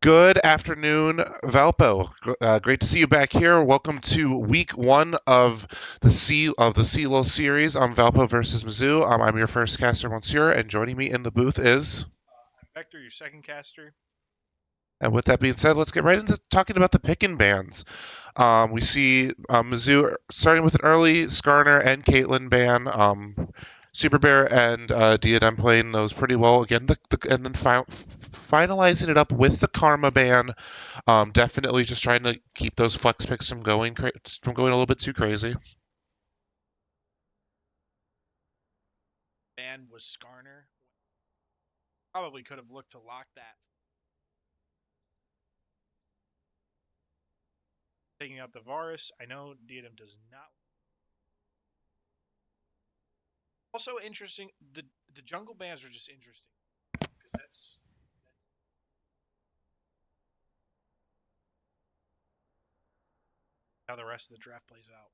Good afternoon, Valpo. Great to see you back here. Welcome to week one of the CLoL series. I'm Valpo versus Mizzou. I'm your first caster, Monsieur, and joining me in the booth is. Vector, your second caster. And with that being said, let's get right into talking about the pickin' bans. We see Mizzou starting with an early Skarner and Caitlyn ban. Super Bear and Diadem playing those pretty well again, and then finalizing it up with the Karma ban. Definitely just trying to keep those flex picks from going a little bit too crazy. Ban was Skarner. Probably could have looked to lock that. Taking out the Varus. I know Diadem does not. Also interesting. The jungle bans are just interesting because that's how the rest of the draft plays out.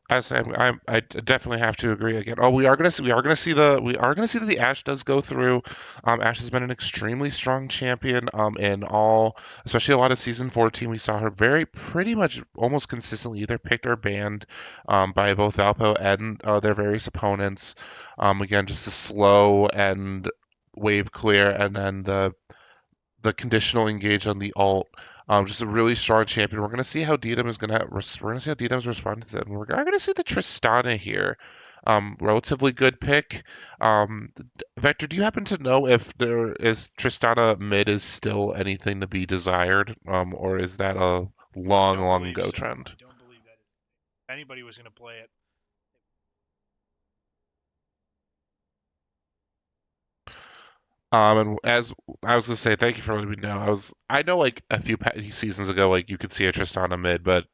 I definitely have to agree again. Oh, we are gonna see that the Ashe does go through. Ashe has been an extremely strong champion. In all, especially a lot of season 14, we saw her very pretty much almost consistently either picked or banned, by both Valpo and their various opponents. Again, just a slow and wave clear, and then the conditional engage on the alt. Just a really strong champion. We're gonna see how Diadem is gonna we're gonna see how Diadem's responding to that. And we're gonna see the Tristana here. Relatively good pick. Vector, do you happen to know if there is Tristana mid is still anything to be desired, or is that a I long, don't long believe ago so. trend? I don't believe that if anybody was going to play it. And as I was gonna say, thank you for letting me know. I know like a few seasons ago, like you could see a Tristana mid, but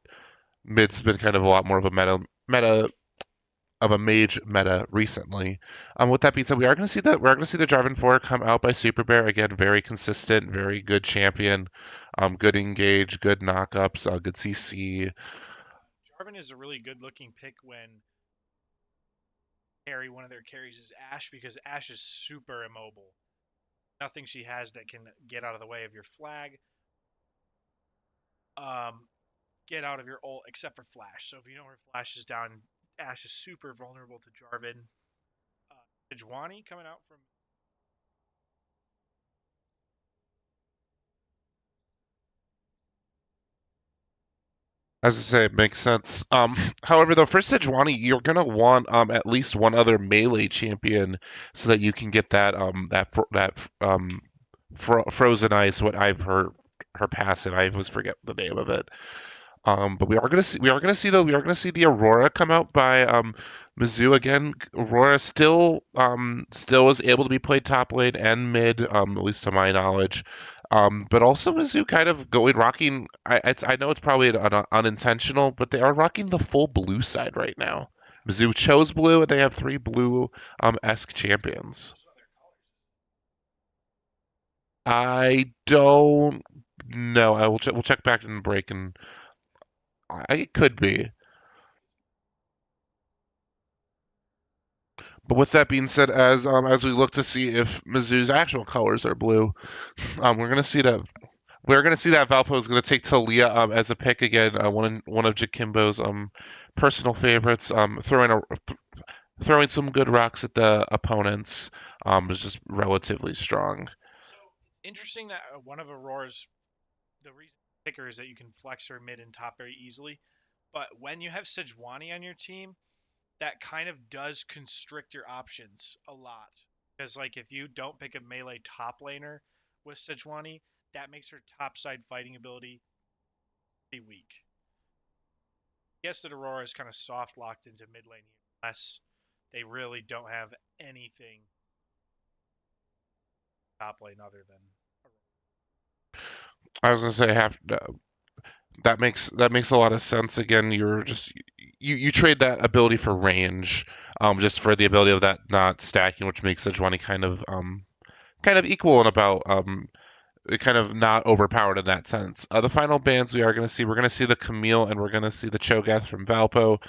mid's been kind of a lot more of a meta of a mage meta recently. With that being said, we're going to see the Jarvan 4 come out by Super Bear again. Very consistent, very good champion. Good engage, good knockups, good CC. Jarvan is a really good looking pick when one of their carries is Ashe because Ashe is super immobile. Nothing she has that can get out of the way of your flag. Um, get out of your ult except for Flash. So if you know her Flash is down, Ashe is super vulnerable to Jarvan. Sejuani coming out from. As I say, it makes sense. However, though, for Sejuani, you're gonna want at least one other melee champion so that you can get frozen ice. What I've heard her passive, I always forget the name of it. But we are gonna see the Aurora come out by Mizzou again. Aurora still is able to be played top lane and mid, at least to my knowledge. But also Mizzou kind of going rocking. I know it's probably unintentional, but they are rocking the full blue side right now. Mizzou chose blue, and they have three blue esque champions. I don't know. We'll check back in the break, and it could be. But with that being said, as we look to see if Mizzou's actual colors are blue, we're gonna see that Valpo is gonna take Talia as a pick again, one of Jakimbo's personal favorites. Throwing some good rocks at the opponents is just relatively strong. So it's interesting that one of Aurora's the reason picker is that you can flex her mid and top very easily. But when you have Sejuani on your team, that kind of does constrict your options a lot. Because like if you don't pick a melee top laner with Sejuani, that makes her top side fighting ability pretty weak. I guess that Aurora is kind of soft locked into mid lane here, unless they really don't have anything top lane other than Aurora. I was gonna say that makes a lot of sense. Again, you trade that ability for range, just for the ability of that not stacking, which makes Sejuani kind of equal and about kind of not overpowered in that sense. The final bans we're going to see the Camille and we're going to see the Cho'Gath from Valpo.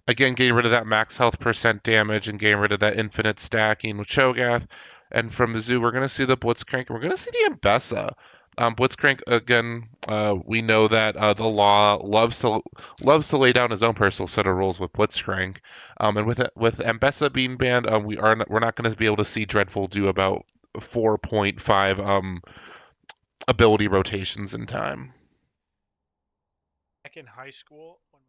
Again, getting rid of that max health percent damage and getting rid of that infinite stacking with Cho'Gath. And from the zoo, we're going to see the Blitzcrank. And we're going to see the Ambessa. Blitzcrank again. We know that the law loves to lay down his own personal set of rules with Blitzcrank. And with Ambessa being banned, we're not going to be able to see Dreadful do about 4.5 ability rotations in time. Back in high school, when we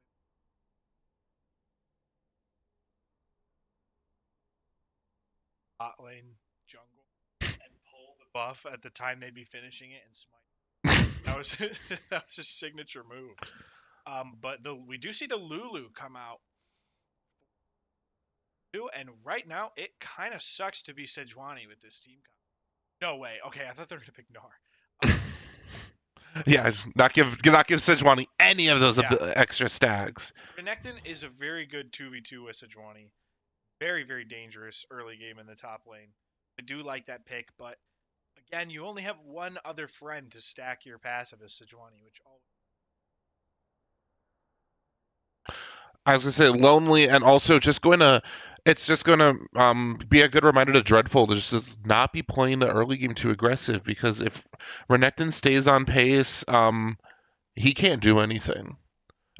bot lane jungle and pull the buff at the time they'd be finishing it and smite. That was that was his signature move. But we do see the Lulu come out too, and right now it kind of sucks to be Sejuani with this team. No way. Okay, I thought they were gonna pick Gnar. Yeah, not give Sejuani any of those Yeah, extra stacks. Renekton is a very good 2v2 with Sejuani. Very, very dangerous early game in the top lane. I do like that pick, but again, you only have one other friend to stack your passive as Sejuani, which always. I was gonna say lonely, and also just going to. It's just going to be a good reminder to Dreadful to just not be playing the early game too aggressive because if Renekton stays on pace, he can't do anything.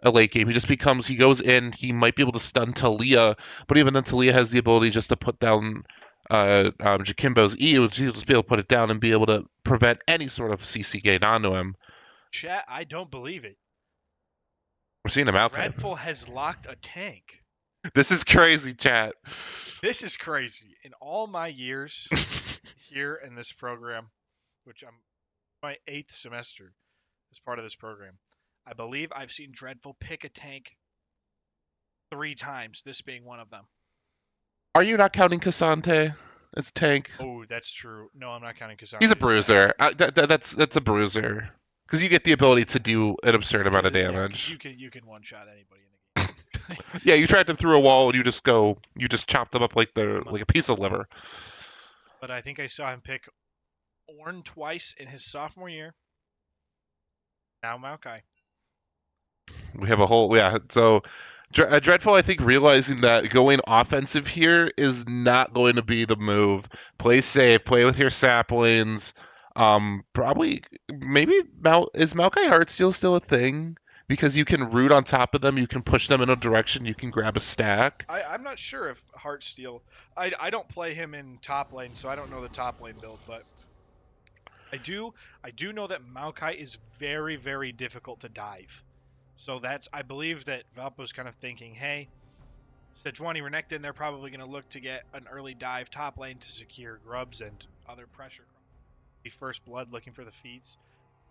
A late game, he goes in, he might be able to stun Talia, but even then Talia has the ability just to put down Jakimbo's E, which he'll just be able to put it down and be able to prevent any sort of CC gain onto him. Chat, I don't believe it. We're seeing him out. Dreadful has locked a tank. This is crazy, chat. This is crazy. In all my years here in this program, which I'm my 8th semester as part of this program, I believe I've seen Dreadful pick a tank 3 times, this being one of them. Are you not counting Cassante as tank? Oh, that's true. No, I'm not counting Cassandra. He's a bruiser. That's a bruiser because you get the ability to do an absurd amount of Yeah, damage. you can one shot anybody in the game. Yeah, you tried them through a wall and you just chop them up like a piece of liver. But I think I saw him pick Ornn twice in his sophomore year. Now Maokai. We have a whole yeah. So Dreadful, I think, realizing that going offensive here is not going to be the move. Play safe, play with your saplings. Probably maybe is Maokai Heartsteel still a thing? Because you can root on top of them, you can push them in a direction, you can grab a stack. I'm not sure if Heartsteel. I don't play him in top lane, so I don't know the top lane build, but I do know that Maokai is very, very difficult to dive. So I believe that Valpo's kind of thinking, hey, Sejuani Renekton, they're probably going to look to get an early dive top lane to secure grubs and other pressure. The first blood looking for the feats.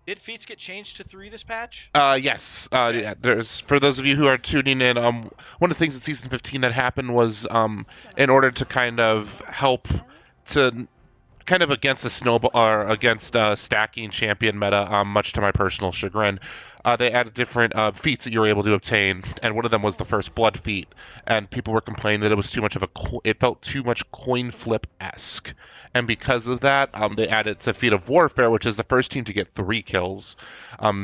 Did feats get changed to 3 this patch? Yes. Yeah. There's for those of you who are tuning in. One of the things in season 15 that happened was in order to kind of help to kind of against the snowball or against stacking champion meta, much to my personal chagrin. They added different feats that you were able to obtain, and one of them was the first blood feat. And people were complaining that it was too much of it felt too much coin flip esque, and because of that, they added to feat of warfare, which is the first team to get 3 kills.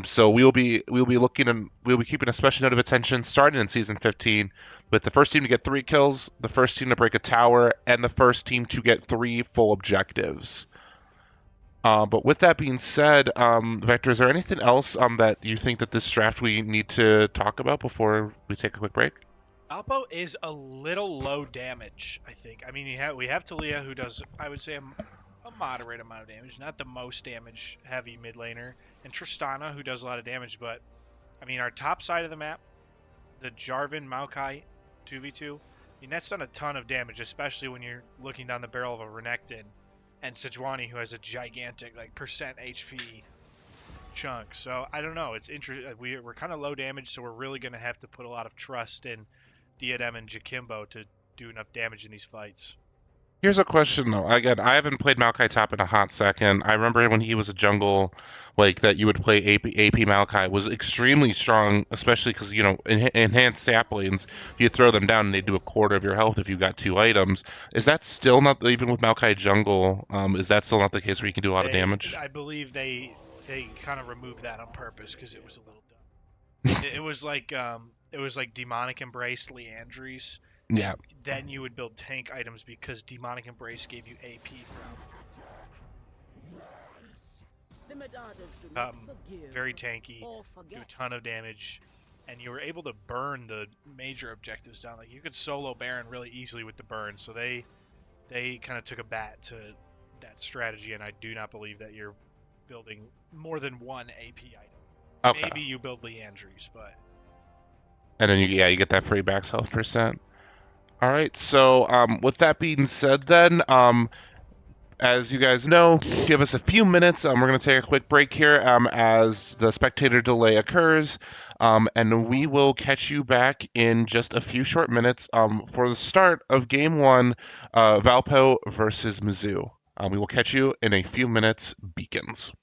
So we'll be keeping a special note of attention starting in season 15 with the first team to get 3 kills, the first team to break a tower, and the first team to get 3 full objectives. But with that being said, Vector, is there anything else that you think that this draft we need to talk about before we take a quick break? Valpo is a little low damage, I think. I mean, we have Talia, who does, I would say, a moderate amount of damage, not the most damage heavy mid laner, and Tristana, who does a lot of damage. But I mean, our top side of the map, the Jarvan Maokai 2v2, I mean, that's done a ton of damage, especially when you're looking down the barrel of a Renekton and Sejuani, who has a gigantic like percent HP chunk. So I don't know. It's interesting. We're kind of low damage, so we're really going to have to put a lot of trust in Diadem and Jakimbo to do enough damage in these fights. Here's a question though. Again, I haven't played Maokai Top in a hot second. I remember when he was a jungle, like that you would play AP Maokai was extremely strong, especially because enhanced saplings. You throw them down and they do a quarter of your health if you got 2 items. Is that still not even with Maokai jungle? Is that still not the case where you can do a lot of damage? I believe they kind of removed that on purpose because it was a little dumb. It was like it was like Demonic Embrace, Leandries, Yeah. and then you would build tank items because Demonic Embrace gave you AP throughout The Medardas do the not game. forgive Very tanky, or do a forget. ton of damage, and you were able to burn the major objectives down. Like you could solo Baron really easily with the burn, so they kind of took a bat to that strategy, and I do not believe that you're building more than one AP item. Okay. Maybe you build Leandries, but And then you get that free max health percent. All right. So with that being said, then as you guys know, give us a few minutes. We're going to take a quick break here as the spectator delay occurs, and we will catch you back in just a few short minutes for the start of Game 1, Valpo versus Mizzou. We will catch you in a few minutes, Beacons.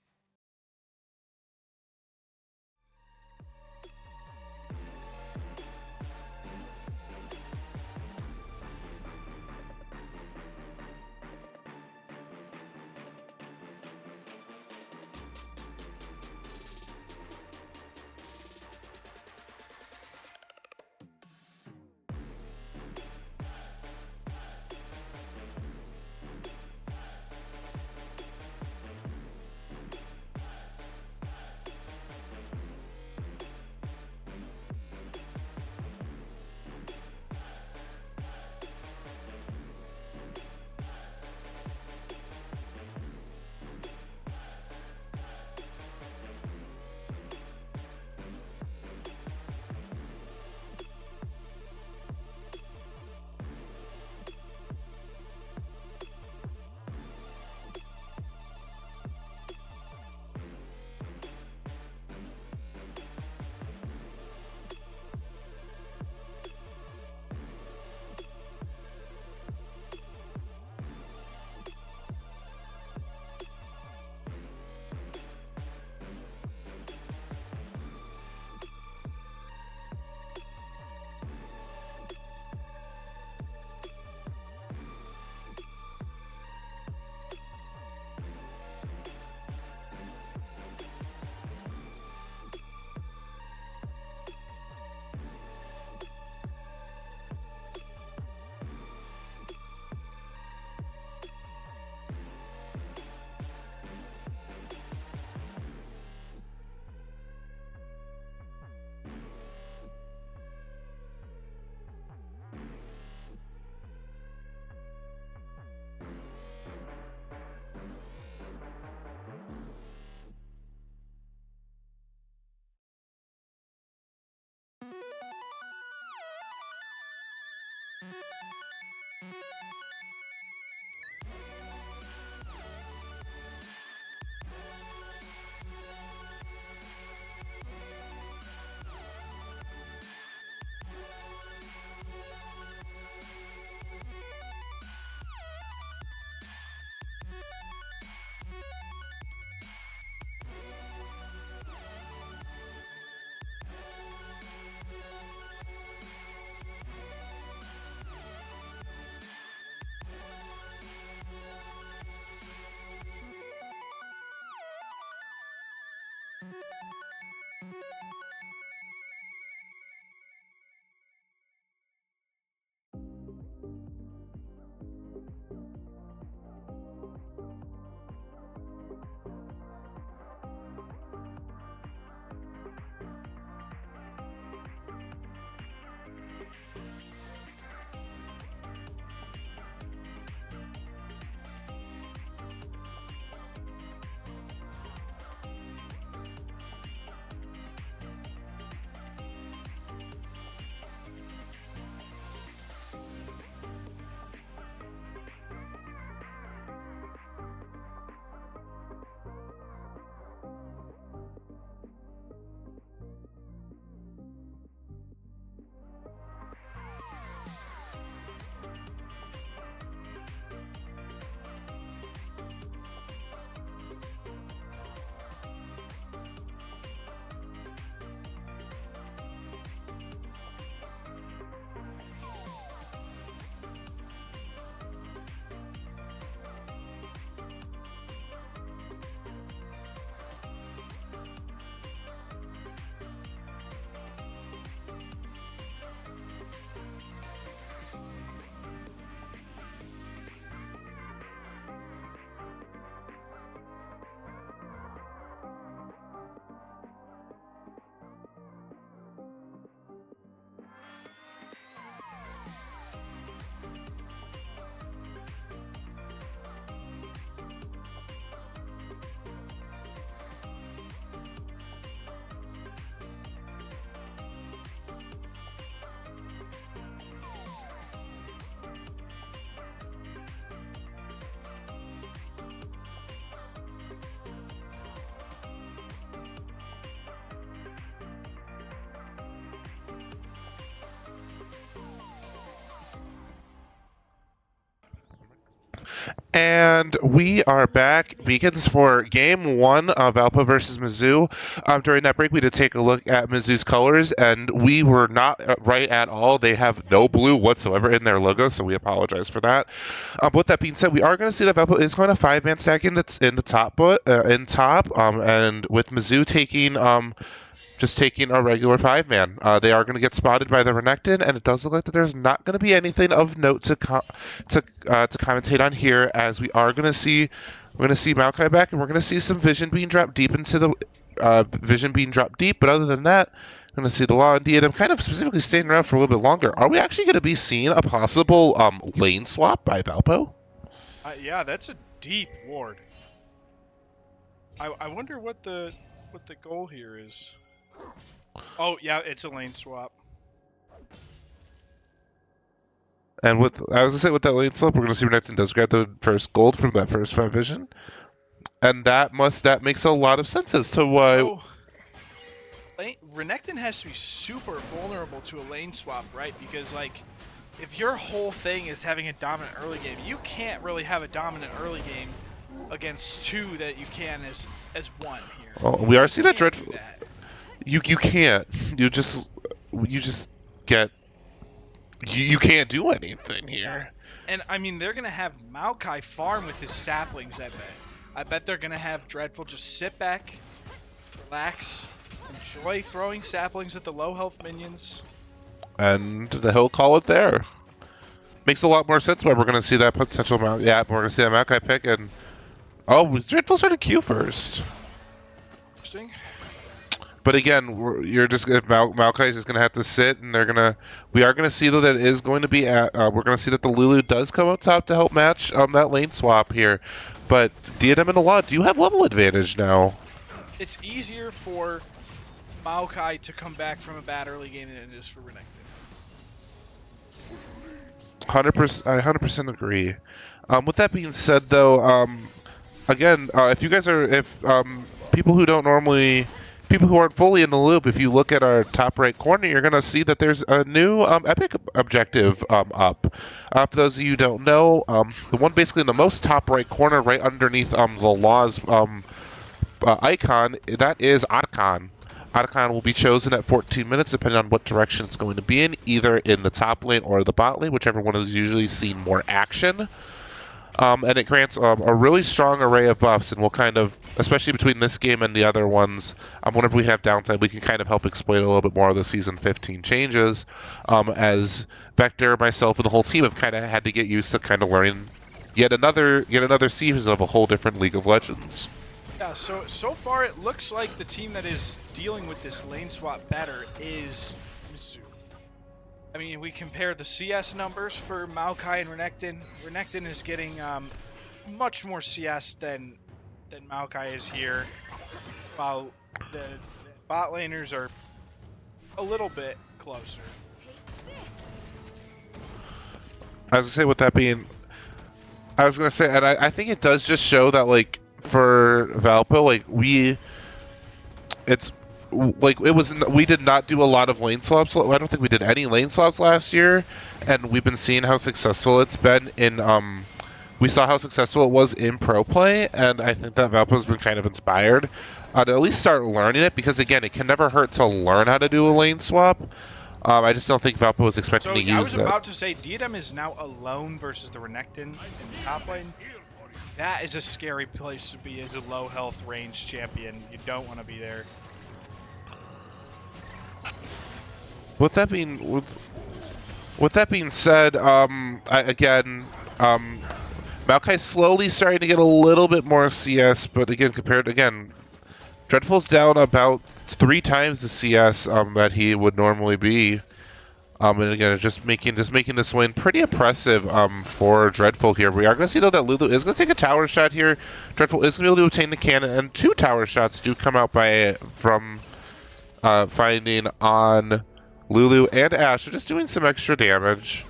And we are back. Beacons for game one of Valpo versus Mizzou. During that break, we did take a look at Mizzou's colors, and we were not right at all. They have no blue whatsoever in their logo, so we apologize for that. With that being said, we are going to see that Valpo is going to five-man stacking that's in the top, and with Mizzou taking just taking a regular five-man. They are going to get spotted by the Renekton, and it does look like that there's not going to be anything of note to commentate on here, as we are going to see Maokai back, and we're going to see some vision being dropped deep into the vision being dropped deep. But other than that, we're going to see the Law and DNM kind of specifically staying around for a little bit longer. Are we actually going to be seeing a possible lane swap by Valpo? Yeah, that's a deep ward. I wonder what the goal here is. Oh yeah, it's a lane swap. And I was gonna say with that lane swap, we're gonna see Renekton does grab the first gold from that first five vision, and that makes a lot of sense as to why. So, Renekton has to be super vulnerable to a lane swap, right? Because like, if your whole thing is having a dominant early game, you can't really have a dominant early game against two that you can as one here. Well, we are seeing that Can't dreadful. do that. You can't. You just get. You can't do anything here. And I mean, they're gonna have Maokai farm with his saplings. I bet they're gonna have Dreadful just sit back, relax, enjoy throwing saplings at the low health minions. And he'll call it there. Makes a lot more sense why we're going to see that potential Mount. Yeah, we're going to see that Maokai pick, and Dreadful started Q first. Interesting. But again, you're just Maokai is just going to have to sit, and we are going to see though that it is going to be we're going to see that the Lulu does come up top to help match that lane swap here. But DNM and Alon do have level advantage now. It's easier for Maokai to come back from a bad early game than it is for Renekton. 100%, I 100% agree. With that being said, though, again, if people who aren't fully in the loop, if you look at our top right corner, you're going to see that there's a new epic objective up. For those of you who don't know, the one basically in the most top right corner, right underneath the Law's icon, that is Otacon. Otacon will be chosen at 14 minutes, depending on what direction it's going to be in, either in the top lane or the bot lane, whichever one has usually seen more action. And it grants a really strong array of buffs, and we'll kind of, especially between this game and the other ones, whenever we have downtime, we can kind of help explain a little bit more of the Season 15 changes, as Vector, myself, and the whole team have kind of had to get used to kind of learning yet another season of a whole different League of Legends. Yeah, so far it looks like the team that is dealing with this lane swap better is Mizzou. I mean, we compare the CS numbers for Maokai and Renekton. Renekton is getting much more CS than Maokai is here, while the bot laners are a little bit closer. I was gonna say, with that being, I was gonna say, and I think it does just show that, like, for Valpo, like, we did not do a lot of lane swaps. I don't think we did any lane swaps last year, and we've been seeing how successful it's been in. We saw how successful it was in pro play, and I think that Valpo's been kind of inspired to at least start learning it, because again, it can never hurt to learn how to do a lane swap. I just don't think Valpo was expecting to use that. I was about to say, Diadem is now alone versus the Renekton in the top lane. That is a scary place to be as a low health range champion. You don't want to be there. With that being said, Maokai's slowly starting to get a little bit more CS, but again, Dreadful's down about 3 times the CS that he would normally be. And again, just making this win pretty impressive for Dreadful here. We are going to see, though, that Lulu is going to take a tower shot here. Dreadful is going to be able to obtain the cannon, and 2 tower shots do come out from finding on Lulu and Ash. They're just doing some extra damage.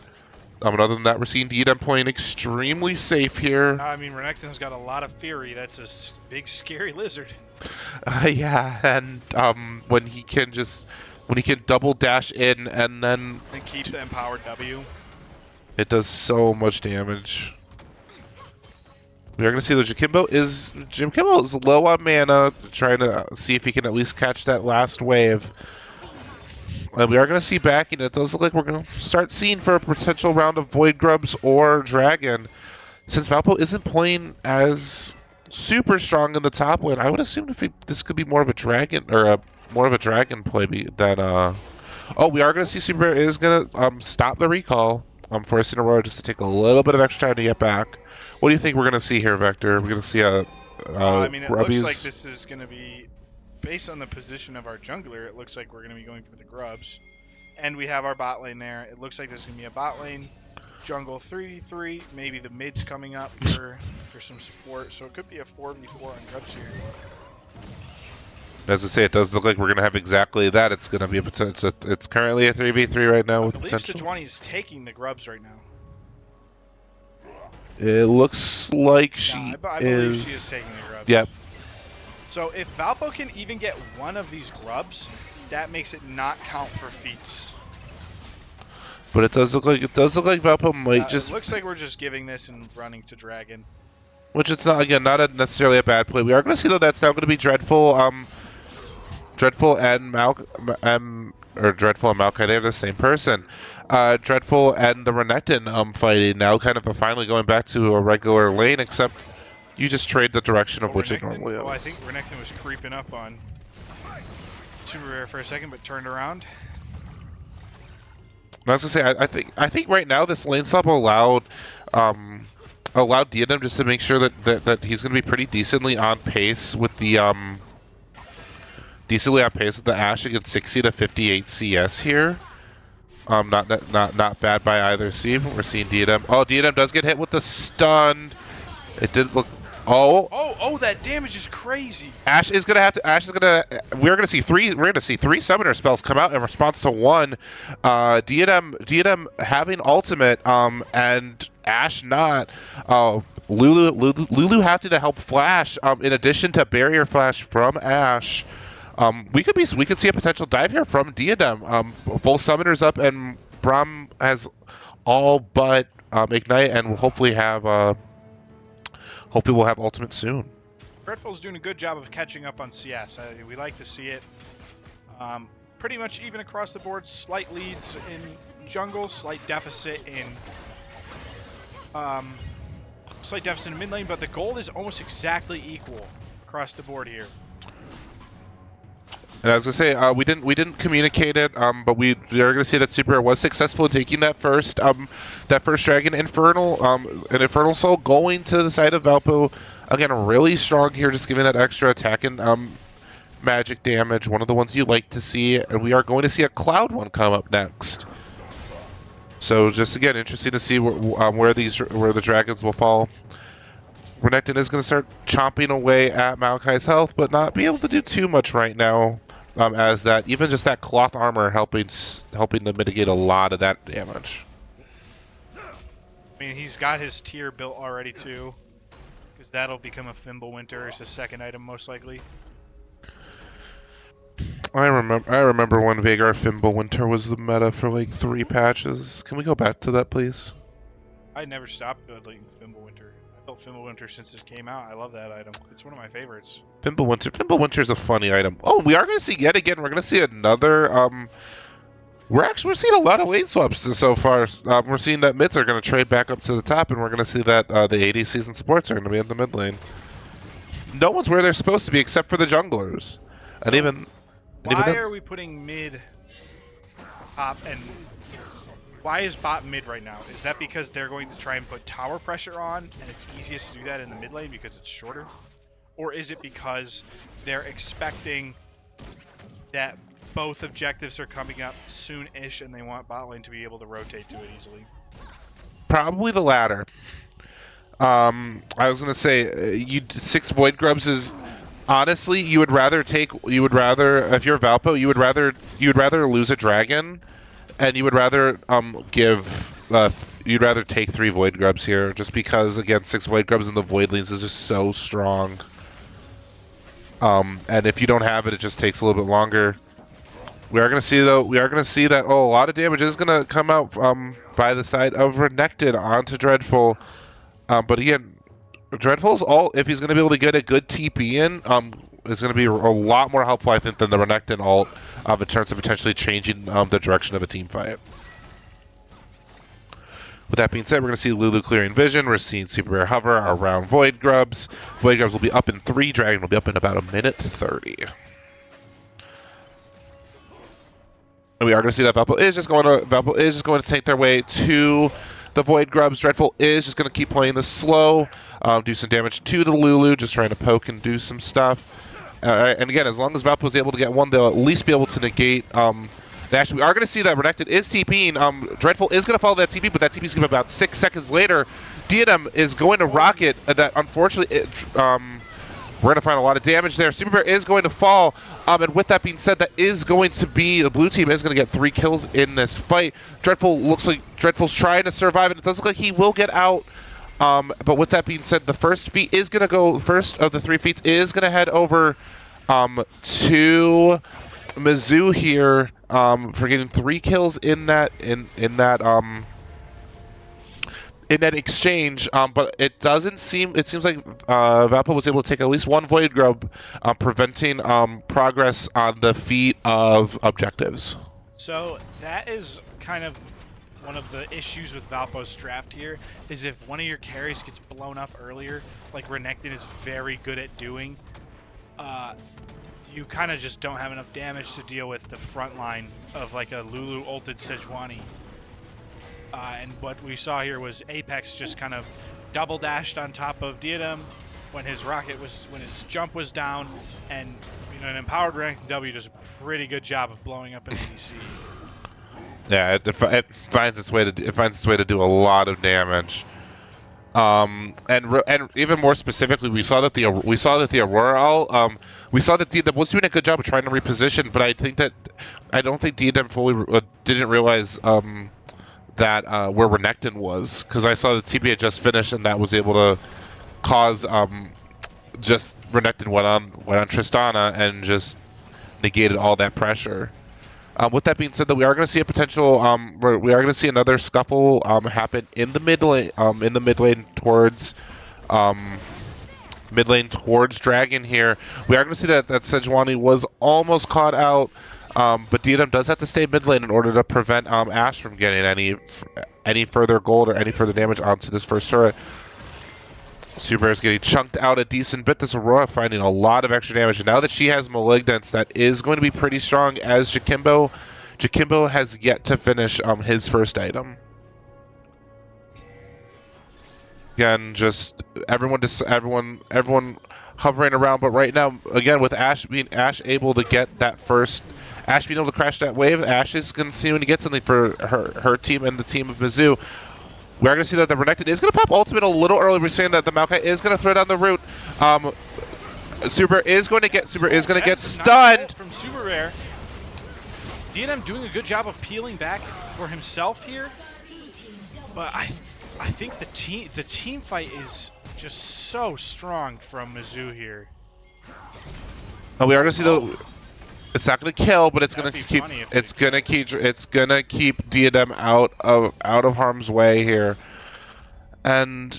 And other than that, we're seeing DDM playing extremely safe here. I mean, Renekton's got a lot of fury. That's a big, scary lizard. Yeah, and when he can double dash in and then keep the empowered W. It does so much damage. We are going to see the Jim Kimbo is low on mana, trying to see if he can at least catch that last wave. We are going to see backing. It does look like we're going to start seeing for a potential round of Void Grubs or Dragon. Since Valpo isn't playing as super strong in the top lane, I would assume this could be more of a Dragon or more of a Dragon play than. Oh, we are going to see Super Bear is going to stop the recall, forcing Aurora just to take a little bit of extra time to get back. What do you think we're going to see here, Vector? We're going to see a. I mean, it looks like Grubbies? this is going to be, based on the position of our jungler, it looks like we're going to be going for the grubs. And we have our bot lane there. It looks like there's going to be a bot lane, jungle 3v3, maybe the mid's coming up for some support. So it could be a 4v4 on grubs here. As I say, it does look like we're going to have exactly that. It's going to be a potential. It's currently a 3v3 right now I with believe potential. Sejuani is taking the grubs right now. It looks like Yeah, she I believe she is taking the grubs. Yep. So if Valpo can even get one of these grubs, that makes it not count for feats. But it does look like Valpo might just. It looks like we're just giving this and running to Dragon. Which it's not necessarily a bad play. We are going to see though that's now going to be Dreadful. Dreadful and Dreadful and Maokai, they're the same person. Dreadful and the Renekton fighting now, kind of finally going back to a regular lane, except you just trade the direction of which it normally is. Oh, I think Renekton was creeping up on Super Rare for a second, but turned around. I was gonna say, I think right now this lane swap allowed Diadem just to make sure that he's gonna be pretty decently on pace with the Ashe against 60 to 58 CS here. Not bad by either team. We're seeing Diadem. Oh, Diadem does get hit with the stun. It did look. Oh, that damage is crazy. Ashe is gonna. We're gonna see three summoner spells come out in response to one. Diadem having ultimate. And Ashe not. Lulu having to help Flash. In addition to barrier flash from Ashe. We could see a potential dive here from Diadem. Full summoners up, and Braum has all but ignite, and we'll hopefully we'll have ultimate soon. Dreadful's doing a good job of catching up on CS. We like to see it. Pretty much even across the board. Slight leads in jungle, slight deficit in mid lane, but the gold is almost exactly equal across the board here. And I was gonna say we didn't communicate it, but we are gonna say that Super Rare was successful in taking that first dragon an Infernal Soul going to the side of Valpo. Again, really strong here, just giving that extra attack and magic damage. One of the ones you like to see, and we are going to see a Cloud one come up next. So just again, interesting to see where the dragons will fall. Renekton is going to start chomping away at Maokai's health, but not be able to do too much right now. As that, even just that cloth armor helping to mitigate a lot of that damage. I mean, he's got his tier built already too, because that'll become a Fimbulwinter as his second item most likely. I remember when Veigar Fimbulwinter was the meta for like 3 patches. Can we go back to that, please? I never stopped building Fimbulwinter. I built Fimbulwinter since this came out. I love that item. It's one of my favorites. Fimbulwinter is a funny item. Oh, we are going to see yet again. We're going to see another. We're seeing a lot of lane swaps so far. We're seeing that mids are going to trade back up to the top, and we're going to see that the AD season supports are going to be in the mid lane. No one's where they're supposed to be except for the junglers, and even. Why are we putting mid, top, and why is bot mid right now? Is that because they're going to try and put tower pressure on, and it's easiest to do that in the mid lane because it's shorter? Or is it because they're expecting that both objectives are coming up soon-ish and they want bot lane to be able to rotate to it easily? Probably the latter. I was gonna say, 6 Void Grubs is honestly you would rather if you're Valpo, you would rather lose a dragon, and you would rather you'd rather take 3 Void Grubs here, just because again 6 Void Grubs in the Void Lanes is just so strong. And if you don't have it, it just takes a little bit longer. We are going to see that a lot of damage is going to come out by the side of Renekton onto Dreadful. But again, Dreadful's ult, if he's going to be able to get a good TP in, is going to be a lot more helpful, I think, than the Renekton ult in terms of potentially changing the direction of a team fight. With that being said, we're going to see Lulu clearing vision. We're seeing Super Rare hover around Void Grubs. Void Grubs will be up in 3. Dragon will be up in about 1:30. And we are going to see that Valpo is just going to take their way to the Void Grubs. Dreadful is just going to keep playing this slow, do some damage to the Lulu, just trying to poke and do some stuff. And again, as long as Valpo is able to get one, they'll at least be able to negate Nash. We are going to see that Renekton is TPing. Dreadful is going to follow that TP, but that TP is going to be about 6 seconds later. Diadem is going to rocket. That unfortunately, we're going to find a lot of damage there. Super Bear is going to fall. And with that being said, that is going to be the blue team is going to get 3 kills in this fight. Dreadful looks like Dreadful's trying to survive, and it does look like he will get out. But with that being said, the first feat is going to go. First of the 3 feats is going to head over to Mizzou here for getting 3 kills in that exchange, but it seems like Valpo was able to take at least 1 Void Grub, preventing progress on the feat of objectives. So that is kind of one of the issues with Valpo's draft here, is if one of your carries gets blown up earlier, like Renekton is very good at doing, you kind of just don't have enough damage to deal with the front line of like a Lulu ulted Sejuani. And what we saw here was Apex just kind of double dashed on top of Diadem when his jump was down, and an empowered Renekton W does a pretty good job of blowing up an ADC. Yeah, it finds its way to do a lot of damage. And even more specifically, we saw that the Aurora we saw that Diadem was doing a good job of trying to reposition, but I don't think Diadem fully didn't realize that where Renekton was, because I saw the TP had just finished, and that was able to cause just Renekton went on Tristana and just negated all that pressure. With that being said, that we are going to see a potential, we are going to see another scuffle happen in the mid lane towards Dragon here. We are going to see that Sejuani was almost caught out, but Diadem does have to stay mid lane in order to prevent Ashe from getting any further gold or any further damage onto this first turret. Super Bear is getting chunked out a decent bit. This Aurora finding a lot of extra damage. And now that she has Malignance, that is going to be pretty strong, as Jakimbo has yet to finish his first item. Again, just everyone hovering around. But right now, again, with Ashe able to get that first, Ashe being able to crash that wave, Ashe is continuing to get something for her team and the team of Mizzou. We are going to see that the Renekton is going to pop ultimate a little early. We're saying that the Maokai is going to throw down the root. Super is going to get stunned from Super Rare. Diadem doing a good job of peeling back for himself here, but I think the team fight is just so strong from Mizzou here. We are going to see it's not going to kill, but it's going to keep Diadem out of harm's way here. And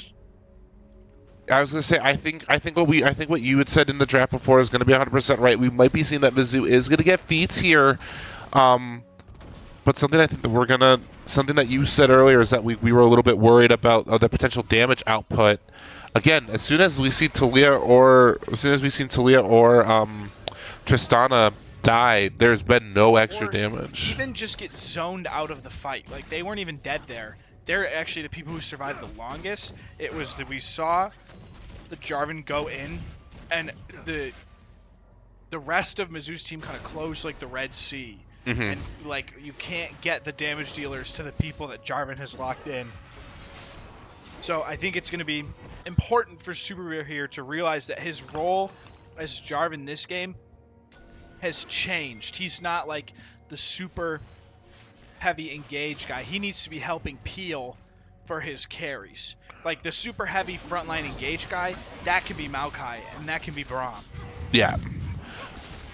I was going to say, I think what you had said in the draft before is going to be 100% right. We might be seeing that Mizzou is going to get feats here. But something that you said earlier is that we were a little bit worried about the potential damage output. Again, as soon as we see Talia or Tristana die, there's been no extra damage. Even just get zoned out of the fight. Like, they weren't even dead there. They're actually the people who survived the longest. It was that we saw the Jarvan go in, and the rest of Mizzou's team kind of closed like the Red Sea. Mm-hmm. And like, you can't get the damage dealers to the people that Jarvan has locked in. So I think it's going to be important for Super Rare here to realize that his role as Jarvan this game has changed. He's not like the super heavy engage guy. He needs to be helping peel for his carries. Like the super heavy frontline engage guy, that can be Maokai and that can be Braum. Yeah.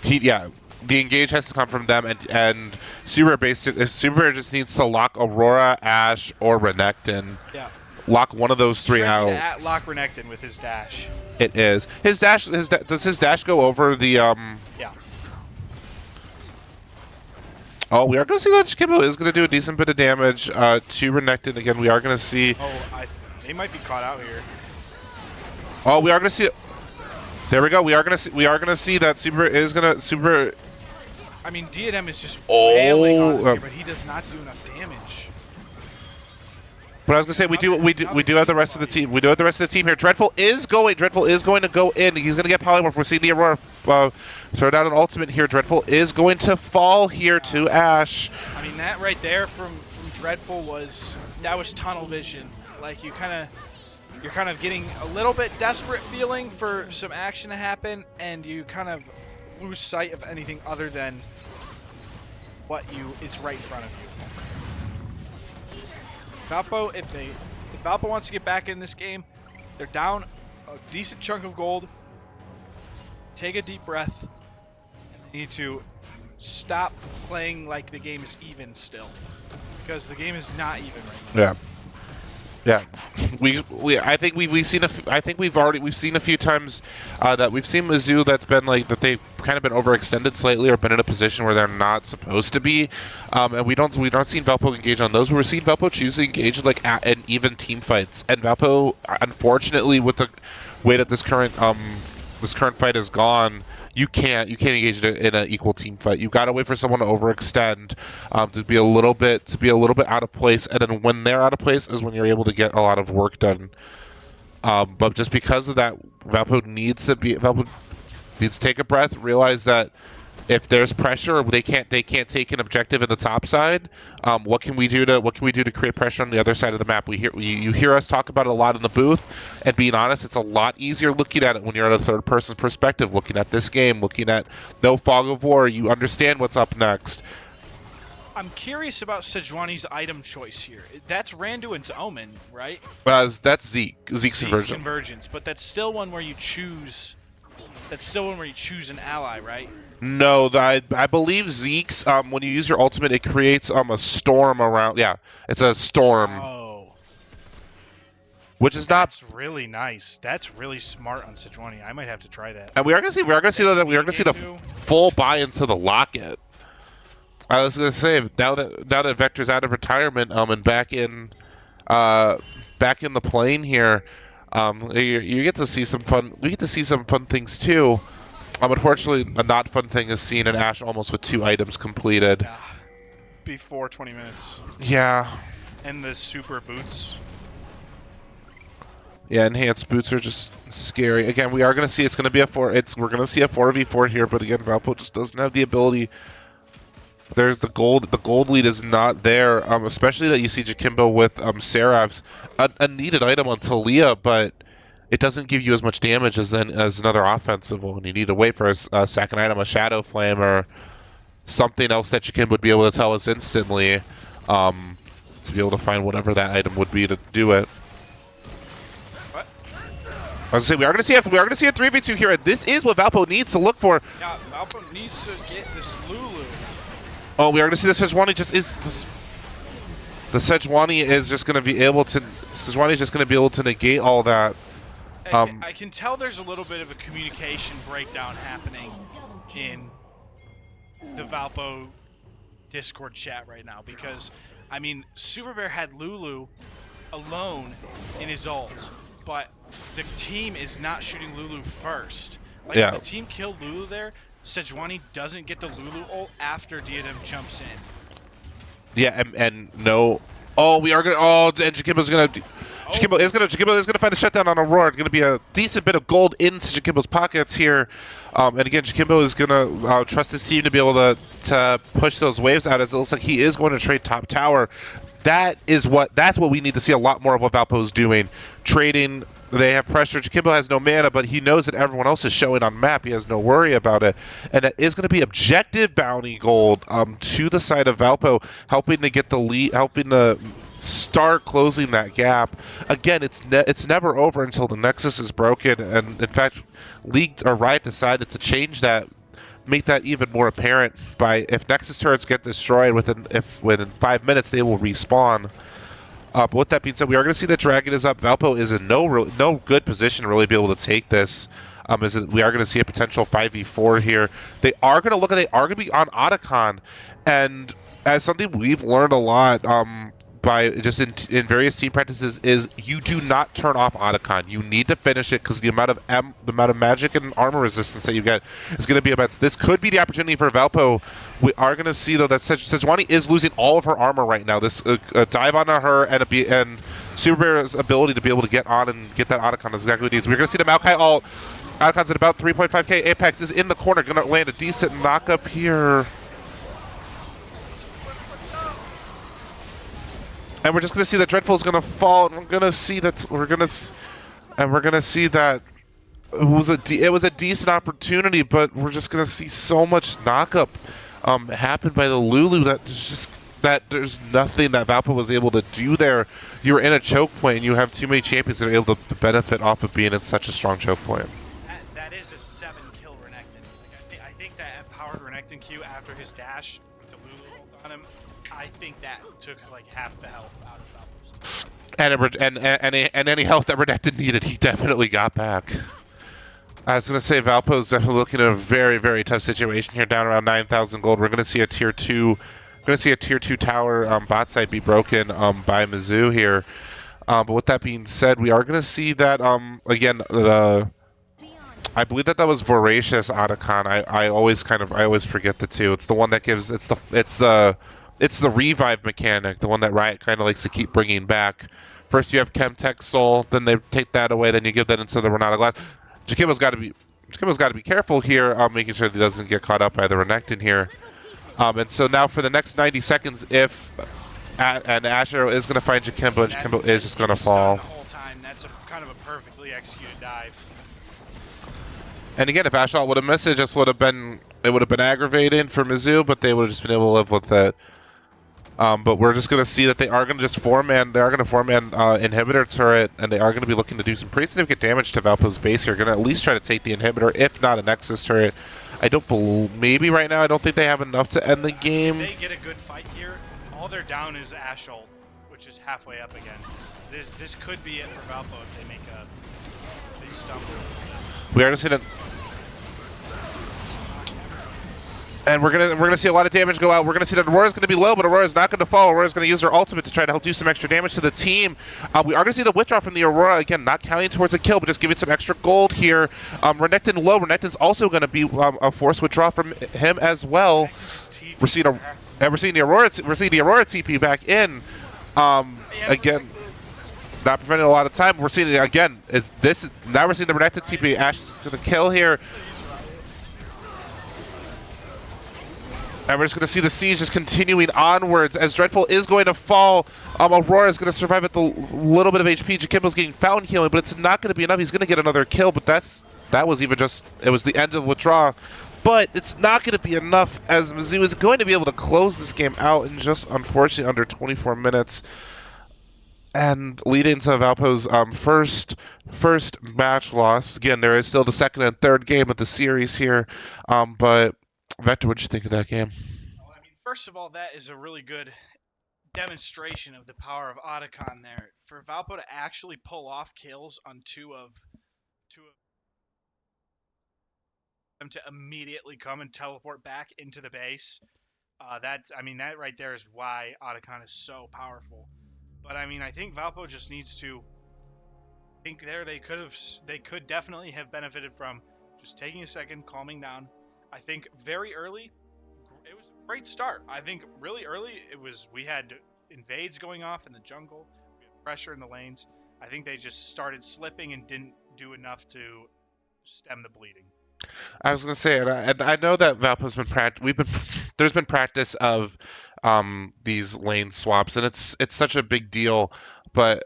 The engage has to come from them, and Super just needs to lock Aurora, Ashe, or Renekton. Yeah. lock one of those three Tricky to out. lock Renekton with his dash. It is. His dash. Does his dash go over the Yeah. Oh, we are going to see that Jackimbo is going to do a decent bit of damage to Renekton. Again, we are going to see. Oh, they might be caught out here. Oh, we are going to see. There we go. We are going to see. We are going to see that Super is going to Super. I mean, Diadem is just wailing on him Oh, here, but he does not do enough damage. But I was gonna say we do have the rest of the team. We do have the rest of the team here. Dreadful is going to go in. He's gonna get polymorph. We're seeing the Aurora throw down an ultimate here. Dreadful is going to fall here to Ashe. I mean, that right there from Dreadful was tunnel vision. Like you're kind of getting a little bit desperate feeling for some action to happen, and you kind of lose sight of anything other than what is right in front of you. Valpo, if Valpo wants to get back in this game, they're down a decent chunk of gold. Take a deep breath. And they need to stop playing like the game is even still, because the game is not even right now. Yeah. Yeah, I think we've seen we've seen a few times that we've seen Mizzou that's been like that they've kind of been overextended slightly or been in a position where they're not supposed to be, and we don't see Valpo engage on those. We're seeing Valpo choose to engage like in even team fights, and Valpo, unfortunately, with the way that this current fight has gone, you can't engage in an equal team fight. You got to wait for someone to overextend, to be a little bit out of place, and then when they're out of place is when you're able to get a lot of work done. But just because of that, Valpo needs to take a breath, realize that if there's pressure, they can't take an objective in the top side. What can we do to create pressure on the other side of the map? You hear us talk about it a lot in the booth, and being honest, it's a lot easier looking at it when you're at a third person perspective, looking at this game, looking at no fog of war. You understand what's up next. I'm curious about Sejuani's item choice here. That's Randuin's Omen, right? That's Zeke's Convergence, but that's still one where you choose. That's still one where you choose an ally, right? No, I believe Zeke's, when you use your ultimate, it creates a storm around. Yeah, it's a storm. Oh. Which is not. That's really nice. That's really smart on Sejuani. I might have to try that. And we are gonna see the full buy into the locket. I was gonna say now that Vector's out of retirement, and back in the plane here, you get to see some fun. We get to see some fun things too. Unfortunately, a not fun thing is seeing an Ashe almost with 2 items completed. Yeah. Before 20 minutes. Yeah. And the super boots. Yeah, enhanced boots are just scary. Again, we are going to see we're going to see a 4v4 here, but again, Valpo just doesn't have the ability. There's the gold lead is not there, especially that you see Jackimbo with Seraph's a needed item on Talia, but it doesn't give you as much damage as another offensive one. You need to wait for a second item, a Shadow Flame, or something else that Jackimbo would be able to tell us instantly, to be able to find whatever that item would be to do it. What? I was gonna say we are gonna see a 3v2 here, and this is what Valpo needs to look for. Yeah, Valpo needs to get this Lulu. Oh, we are gonna see the Sejuani the Sejuani is just gonna be able to negate all that. I can tell there's a little bit of a communication breakdown happening in the Valpo Discord chat right now, because, I mean, Super Bear had Lulu alone in his ult, but the team is not shooting Lulu first. Like, Yeah. if the team killed Lulu there, Sejuani doesn't get the Lulu ult after Diadem jumps in. Yeah, and no. Oh, we are gonna. Oh, and Jacimbo's gonna. Jacimbo is gonna find the shutdown on Aurora. It's gonna be a decent bit of gold into Jacimbo's pockets here, and again, Jacimbo is gonna trust his team to be able to push those waves out, as it looks like he is going to trade top tower. That's what we need to see a lot more of what Valpo's doing, trading. They have pressure. Jacimbo has no mana, but he knows that everyone else is showing on map. He has no worry about it, and that is going to be objective bounty gold to the side of Valpo, helping to get the lead, helping to start closing that gap. Again, it's never over until the Nexus is broken, and in fact, League or Riot decided to change that, make that even more apparent by if Nexus turrets get destroyed within 5 minutes, they will respawn. But with that being said, we are going to see that Dragon is up. Valpo is in no good position to really be able to take this. We are going to see a potential 5v4 here. They are going to be on Otacon, and as something we've learned a lot by just in various team practices is you do not turn off Otacon. You need to finish it because the amount of magic and armor resistance that you get is going to be immense. This could be the opportunity for Valpo. We are going to see though that Sejuani is losing all of her armor right now. This dive onto her and Super Bear's ability to be able to get on and get that Otacon is exactly what he needs. We're going to see the Maokai ult. Otacon's at about 3.5k. Apex is in the corner, going to land a decent knock up here. And we're just going to see that Dreadful is going to fall, and we're going to see that it was a decent opportunity, but we're just going to see so much knockup happen by the Lulu that there's nothing that Valpo was able to do there. You're in a choke point, and you have too many champions that are able to benefit off of being in such a strong choke point. That is a 7-kill Renekton. Like, I think that empowered Renekton Q after his dash with the Lulu ult on him, I think that took like half the health out of Valpo's. And any health that Renekton needed, he definitely got back. I was going to say Valpo's definitely looking at a very, very tough situation here, down around 9,000 gold. We're going to see a tier 2 tower bot side be broken by Mizzou here. But with that being said, we are going to see that again I believe that was Voracious Otacon. I always forget the two. It's the one that gives it's the revive mechanic, the one that Riot kind of likes to keep bringing back. First you have Chemtech Soul, then they take that away, then you give that into the Renata Glass. Jakimo's got to be careful here, making sure that he doesn't get caught up by the Renekton here. And so now for the next 90 seconds, and Asher is going to find Jakimbo, and Jakimbo is just going to fall. The whole time. That's kind of a perfectly executed dive. And again, if Ashall would have missed it, it would have been aggravating for Mizzou, but they would have just been able to live with it. But we're just going to see that they are going to just four-man inhibitor turret, and they are going to be looking to do some pretty significant damage to Valpo's base here. Going to at least try to take the inhibitor, if not a Nexus turret. Maybe right now I don't think they have enough to end the game. If they get a good fight here, all they're down is Ashol, which is halfway up again. This could be it for Valpo if they stumble. We are going to see that. And we're gonna see a lot of damage go out. We're gonna see that Aurora's gonna be low, but Aurora's not gonna fall. Aurora's gonna use her ultimate to try to help do some extra damage to the team. We are gonna see the withdraw from the Aurora again, not counting towards a kill, but just giving some extra gold here. Renekton low. Renekton's also gonna be a force withdraw from him as well. We're seeing the Aurora TP back in. Again, not preventing a lot of time. We're seeing it again. Now we're seeing the Renekton TP. Ash is gonna kill here. And we're just going to see the siege just continuing onwards as Dreadful is going to fall. Aurora is going to survive at the little bit of HP. Jakimbo's getting fountain healing, but it's not going to be enough. He's going to get another kill, but it was the end of the withdraw. But it's not going to be enough as Mizzou is going to be able to close this game out in just, unfortunately, under 24 minutes. And leading to Valpo's first match loss. Again, there is still the second and third game of the series here, but Vector, what'd you think of that game? Well, I mean, first of all, that is a really good demonstration of the power of Otacon there. For Valpo to actually pull off kills on two of them to immediately come and teleport back into the base, that right there is why Otacon is so powerful. But I mean, I think Valpo just needs to think there. They could definitely have benefited from just taking a second, calming down. I think very early, it was a great start. I think really early, we had invades going off in the jungle. We had pressure in the lanes. I think they just started slipping and didn't do enough to stem the bleeding. I was going to say, and I know that Valpo's there's been practice of these lane swaps, and it's such a big deal, but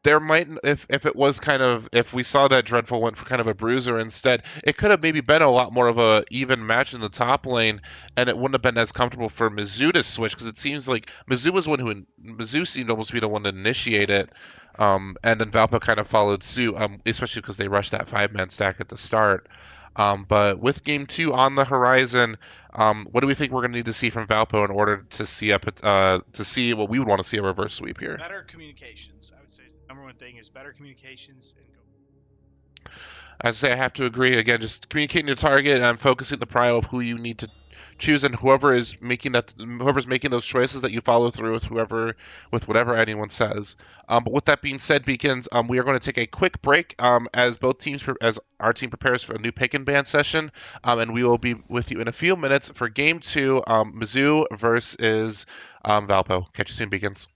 there might, if we saw that Dreadful went for kind of a bruiser instead, it could have maybe been a lot more of a even match in the top lane, and it wouldn't have been as comfortable for Mizzou to switch, because it seems like Mizzou seemed almost to be the one to initiate it, and then Valpo kind of followed suit, especially because they rushed that 5-man stack at the start. But with game two on the horizon, what do we think we're going to need to see from Valpo in order to see to see what we would want to see a reverse sweep here? Better communications, I would say, is the number one thing is better communications and go. As I say, I have to agree. Again, just communicating your target and focusing the prio of who you need to choose, and whoever's making those choices, that you follow through with whatever anyone says. But with that being said, Beacons, we are going to take a quick break as our team prepares for a new pick and ban session, and we will be with you in a few minutes for game two, Mizzou versus Valpo. Catch you soon, Beacons.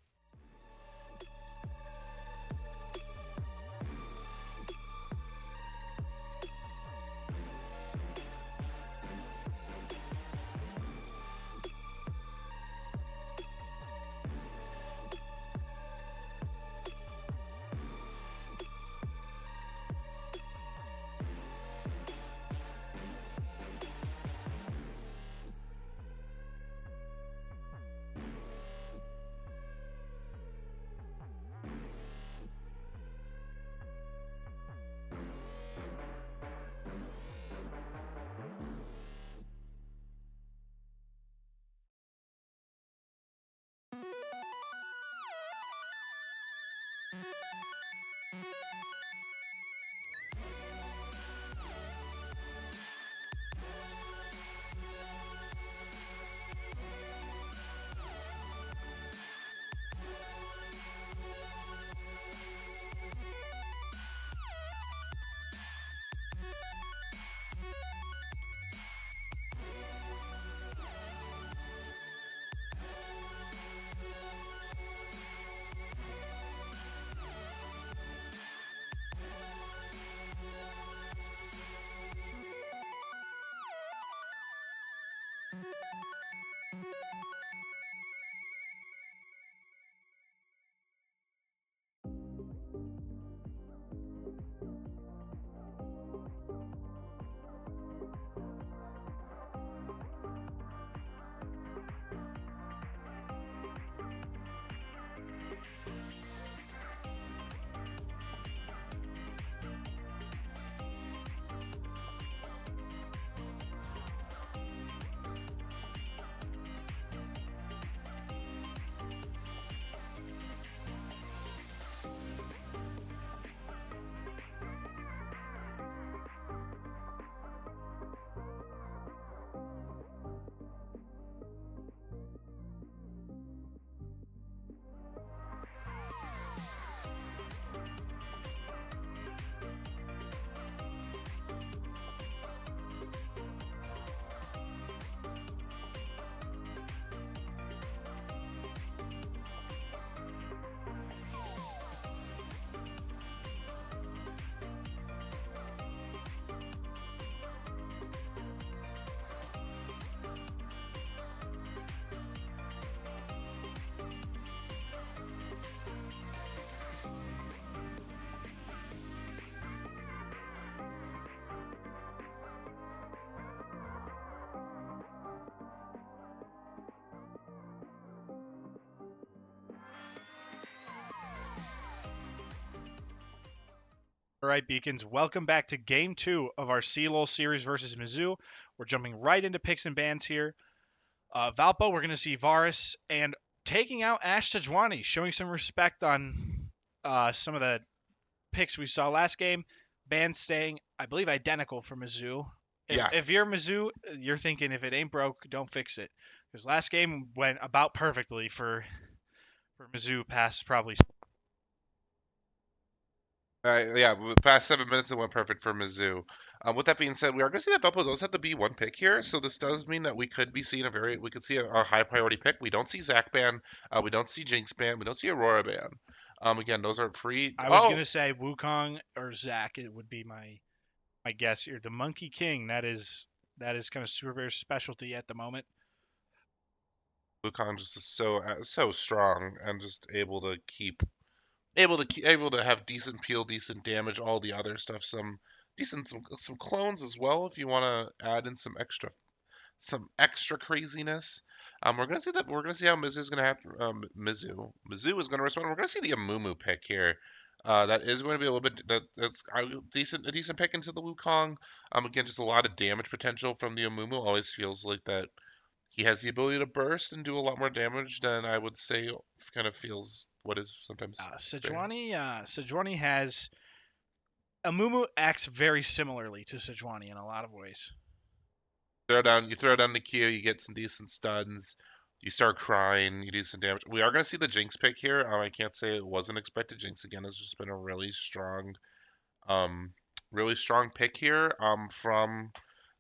All right, Beacons, welcome back to game two of our CLoL series versus Mizzou. We're jumping right into picks and bans here. Valpo, we're going to see Varus and taking out Ash Tajwani, showing some respect on some of the picks we saw last game. Bans staying, I believe, identical for Mizzou. Yeah. If you're Mizzou, you're thinking if it ain't broke, don't fix it. Because last game went about perfectly for Mizzou past probably. Yeah, past 7 minutes it went perfect for Mizzou. With that being said, we are going to see that Valpo does have the B1 pick here, so this does mean that we could be seeing we could see a high priority pick. We don't see Zac ban, we don't see Jinx ban, we don't see Aurora ban. Again, those are free. I was gonna say Wukong or Zac. It would be my guess here. The Monkey King. That is kind of Super Bear's specialty at the moment. Wukong just is so strong and just able to have decent peel, decent damage, all the other stuff. Some clones as well if you want to add in some extra craziness. We're gonna see how Mizzou is gonna have Mizzou is gonna respond. We're gonna see the Amumu pick here. That is going to be a little bit that's a decent pick into the Wukong. Again, just a lot of damage potential from the Amumu. Always feels like that he has the ability to burst and do a lot more damage than I would say kind of feels what is sometimes fair. Sejuani has Amumu acts very similarly to Sejuani in a lot of ways. You throw down the Q, you get some decent stuns, you start crying, you do some damage. We are going to see the Jinx pick here. I can't say it wasn't expected. Jinx again has just been a um, really strong pick here from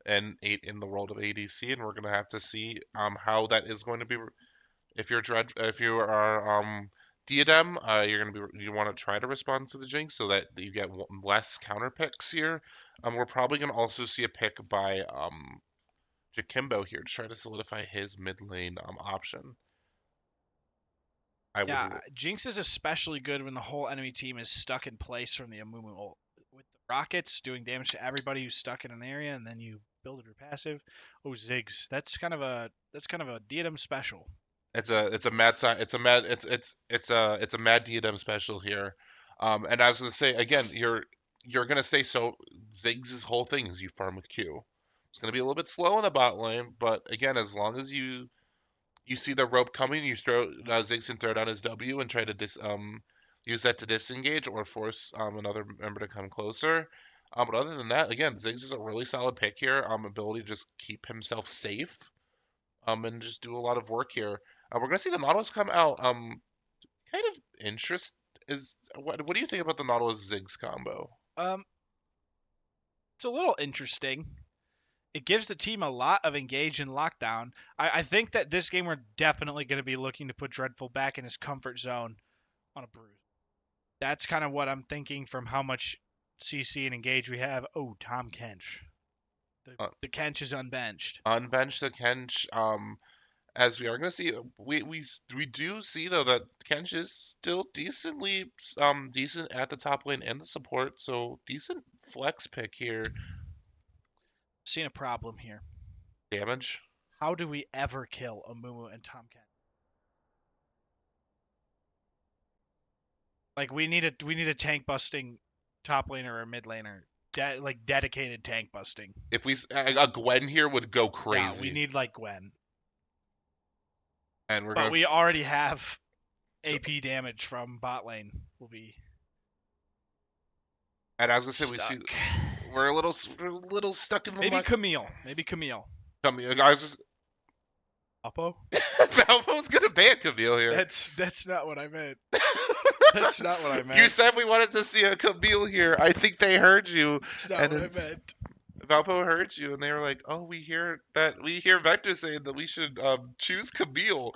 an 8 in the world of ADC, and we're going to have to see how that is going to be. If you are Diadem, you want to try to respond to the Jinx so that you get less counter picks here. We're probably going to also see a pick by Jakimbo here to try to solidify his mid lane option. I would. Yeah, Jinx is especially good when the whole enemy team is stuck in place from the Amumu ult. With the rockets doing damage to everybody who's stuck in an area, and then you build it your passive. Oh, Ziggs. That's kind of a Diadem special. It's a mad it's a mad diadem special here. And I was gonna say again, you're gonna say so. Ziggs' whole thing is you farm with Q. It's gonna be a little bit slow in the bot lane, but again, as long as you see the rope coming, you throw Ziggs can throw down his W and try to use that to disengage or force another member to come closer. But other than that, again, Ziggs is a really solid pick here. Ability to just keep himself safe and just do a lot of work here. We're gonna see the Nautilus come out. Kind of interest is what do you think about the Nautilus Ziggs combo? Um, it's a little interesting. It gives the team a lot of engage and lockdown. I think that this game we're definitely going to be looking to put Dreadful back in his comfort zone on a bruise. That's kind of what I'm thinking from how much CC and engage we have. Oh, Tom Kench. The, Uh, the Kench is unbenched. Unbench the Kench. As we are gonna see, we do see though that Kench is still decent at the top lane and the support, so decent flex pick here. Seeing a problem here. Damage. How do we ever kill Amumu and Tom Kench? Like we need a tank busting top laner or mid laner. Like dedicated tank busting. If a Gwen here would go Yeah, we crazy, need like Gwen. and we're But gonna we already have so, AP damage from bot lane. Will be and I was gonna say stuck. we're a little stuck in the Maybe mud. Camille. Maybe Camille. Guys, Oppo? Valpo's gonna ban Camille here. That's not what I meant. That's not what I meant. You said we wanted to see a Camille here. I think they heard you, That's not and what I meant. Valpo heard you, and they were like, "Oh, we hear Vector saying that we should choose Camille."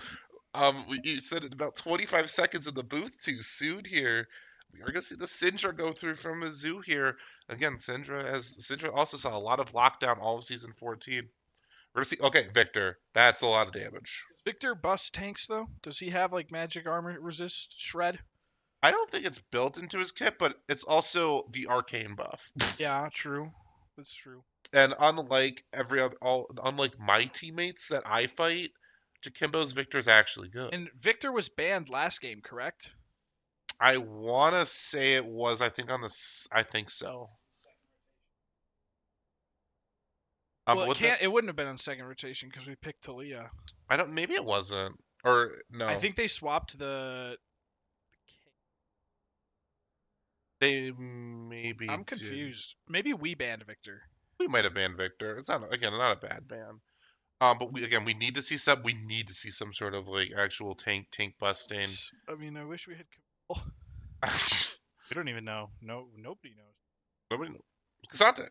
You said it about 25 seconds in the booth too soon here. We are gonna see the Syndra go through from Mizzou here again. Syndra also saw a lot of lockdown all of season 14. We're gonna see. Okay, Victor, that's a lot of damage. Does Victor bust tanks though? Does he have like magic armor resist shred? I don't think it's built into his kit, but it's also the arcane buff. Yeah, true. That's true. And unlike my teammates that I fight, Jakimbo's Victor is actually good. And Victor was banned last game, correct? I want to say it was. I think so. Well, With that, it wouldn't have been on second rotation because we picked Talia. I don't. Maybe it wasn't. Or no. I think they swapped the. They maybe I'm did. confused. Maybe we banned Victor. We might have banned Victor. It's not a bad ban. But we need to see some sort of like actual tank busting. I mean, I wish we had. We don't even know. No, nobody knows. Nobody knows. Kasante.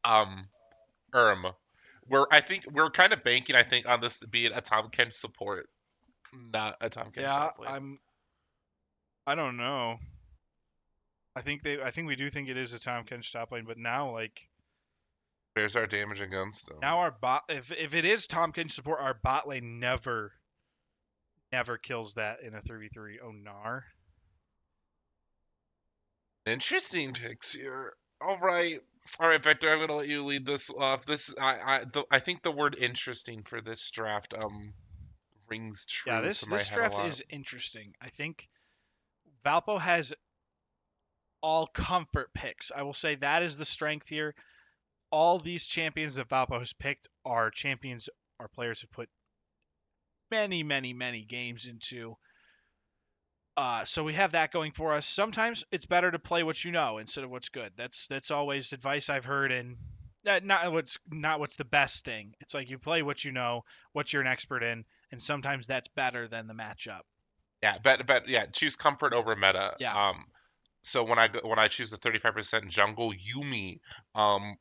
um, I think we're kind of banking. I think on this being a Tom Kench support, not a Tom Kench Yeah, top lane. I don't know. I think we do think it is a Tom Kench top lane, but now like There's our damage against them. now our bot if it is Tom Kench support, our bot lane never kills that in a 3v3. Oh nar. Interesting picks here. All right, Victor. I'm gonna let you lead this off. I think the word interesting for this draft rings Yeah, true this to my this head a draft lot. is interesting. I think Valpo has all comfort picks. I will say that is the strength here. All these champions that Valpo has picked are champions, are players who put many, many, many games into. So we have that going for us. Sometimes it's better to play what you know instead of what's good. That's always advice I've heard, and not what's the best thing. It's like you play what you know, what you're an expert in, and sometimes that's better than the matchup. Yeah, but yeah, choose comfort over meta. Yeah. So when I choose the 35% jungle Yumi, um,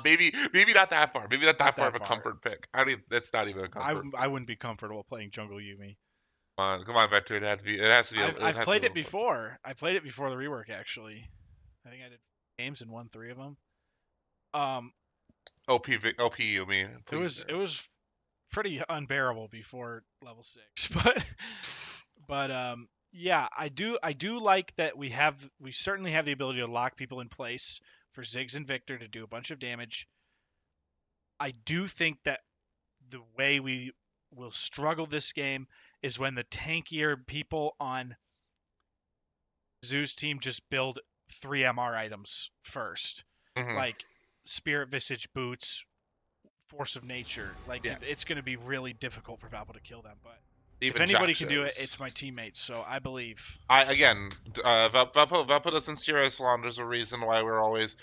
maybe not that far. Maybe not Not that far that of a far. comfort pick. I mean, that's not even a I, comfort I pick. wouldn't be comfortable playing jungle Yumi. Come on, Vector. It has to be. It has to be. I've It I've has to be a played it little fun. before. I played it before the rework actually. I think I did games and won 3 of them. Um, OP Yumi, it please was do. it was pretty unbearable before level 6, but yeah, I do like that we certainly have the ability to lock people in place for Ziggs and Victor to do a bunch of damage. I do think that the way we will struggle this game is when the tankier people on Zoo's team just build 3 MR items first, Hmm. like Spirit Visage boots, Force of Nature. Like Yeah, it's going to be really difficult for Valpo to kill them. But if even anybody Jack can do it, shows. it's my teammates. So I believe. I again, Valpo doesn't steer us along. There's a reason why we're always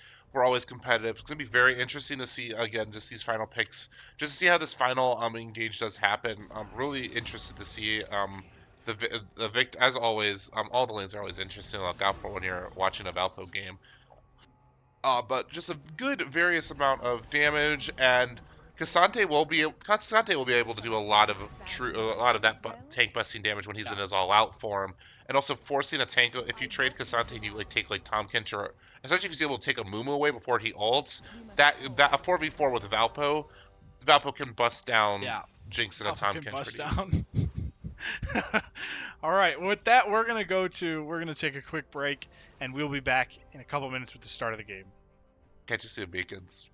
competitive. It's gonna be very interesting to see again just these final picks, just to see how this final engage does happen. I'm really interested to see the Vict as always. All the lanes are always interesting to look out for when you're watching a Valpo game. But just a good various amount of damage, and Casante will be able to do a lot of that tank busting damage when he's Yeah. in his all out form, and also forcing a tank. If you trade Casante and you like take like Tom Kench, or especially if he's able to take a Mumu away before he ults, that a 4v4 with Valpo can bust down Yeah. Jinx and a Valpo Tom can Kench bust pretty easy. down. All right. With that, we're gonna take a quick break, and we'll be back in a couple minutes with the start of the game. Catch you soon, Beacons.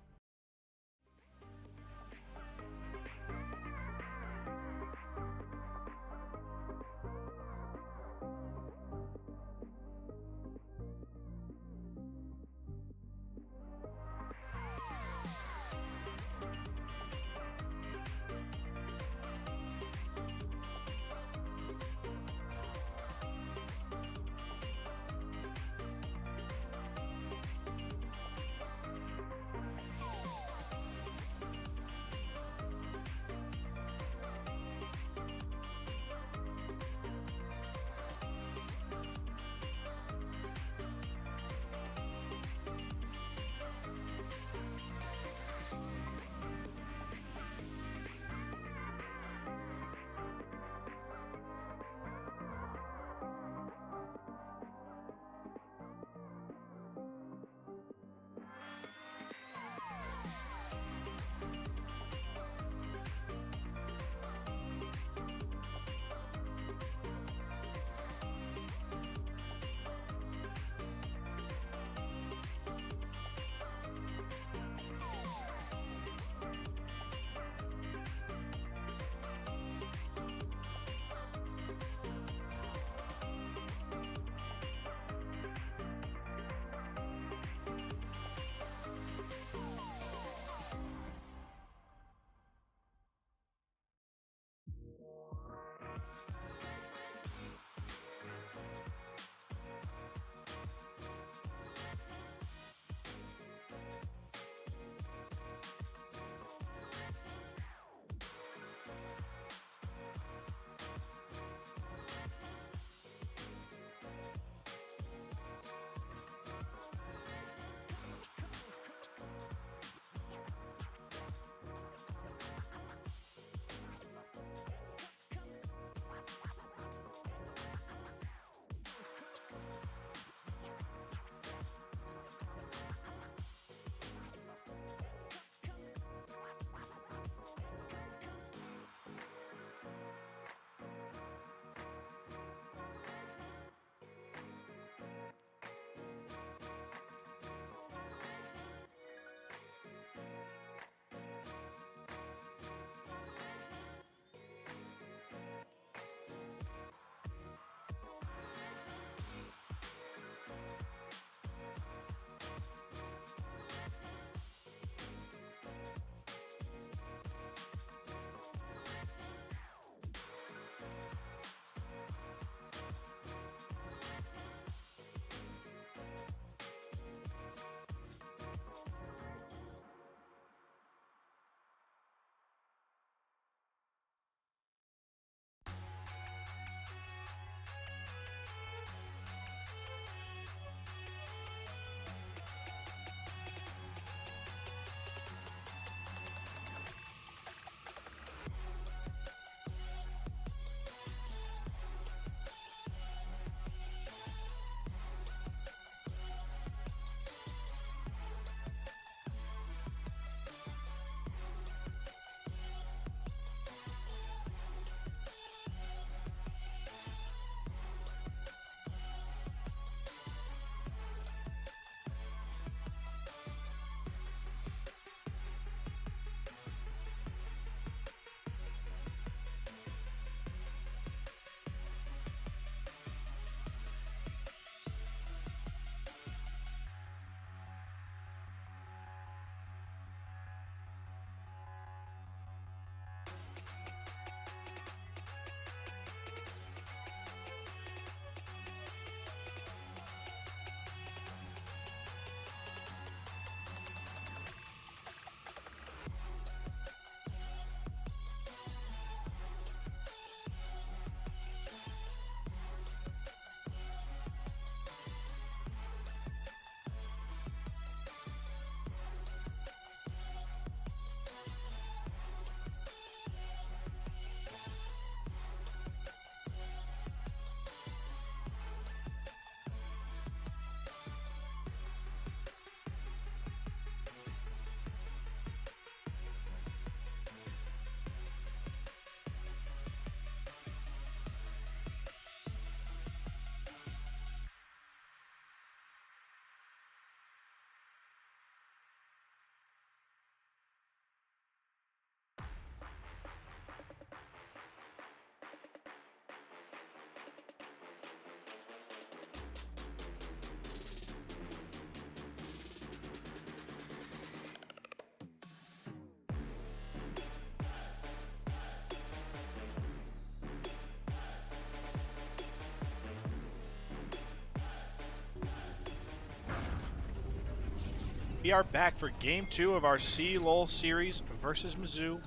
We are back for Game 2 of our CLoL series versus Mizzou.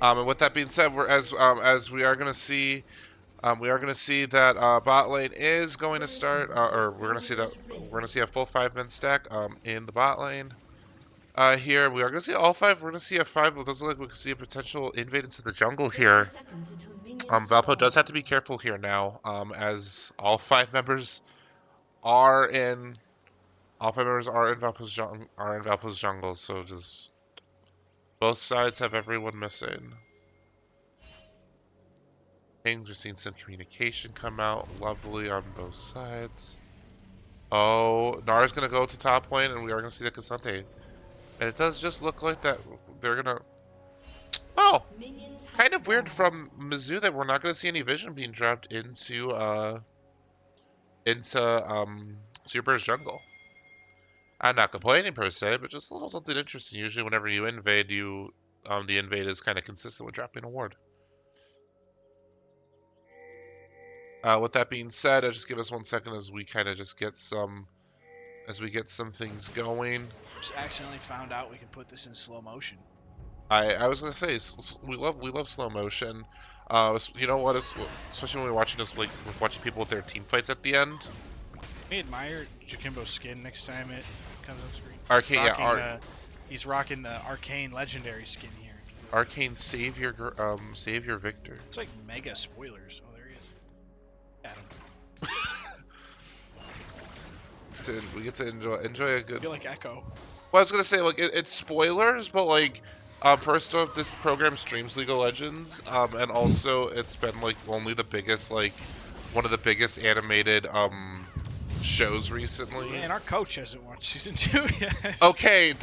And with that being said, as we are going to see, that bot lane is going to start, or we're going to see a full 5-man stack in the bot lane. Here we are going to see all 5. We're going to see a 5. It does look like we can see a potential invade into the jungle here. Valpo does have to be careful here now, as all 5 members are in. All 5 members are in Valpo's jungle, so just both sides have everyone missing. We're seeing some communication come out. Lovely on both sides. Oh, Nara's gonna go to top lane, and we are gonna see the Cassante. And it does just look like that they're gonna. Oh, kind of weird from Mizzou that we're not gonna see any vision being dropped into Super's jungle. I'm not complaining per se, but just a little something interesting. Usually, whenever you invade, the invade is kind of consistent with dropping a ward. With that being said, just give us 1 second as we kind of just get some things going. Just accidentally found out we could put this in slow motion. I was gonna say we love slow motion. You know what? Especially when we're watching this, like we're watching people with their team fights at the end. We admire Jakimbo's skin next time it comes on screen. Arcane, He's rocking the Arcane Legendary skin here. Arcane Savior Victor. It's like mega spoilers. Oh, there he is. Got him. We get to enjoy a good. I feel like Echo. Well, I was gonna say like it's spoilers, but like. First off, this program streams League of Legends, and also it's been like only the biggest, like one of the biggest animated shows recently. Yeah, and our coach hasn't watched season 2 yet. Okay,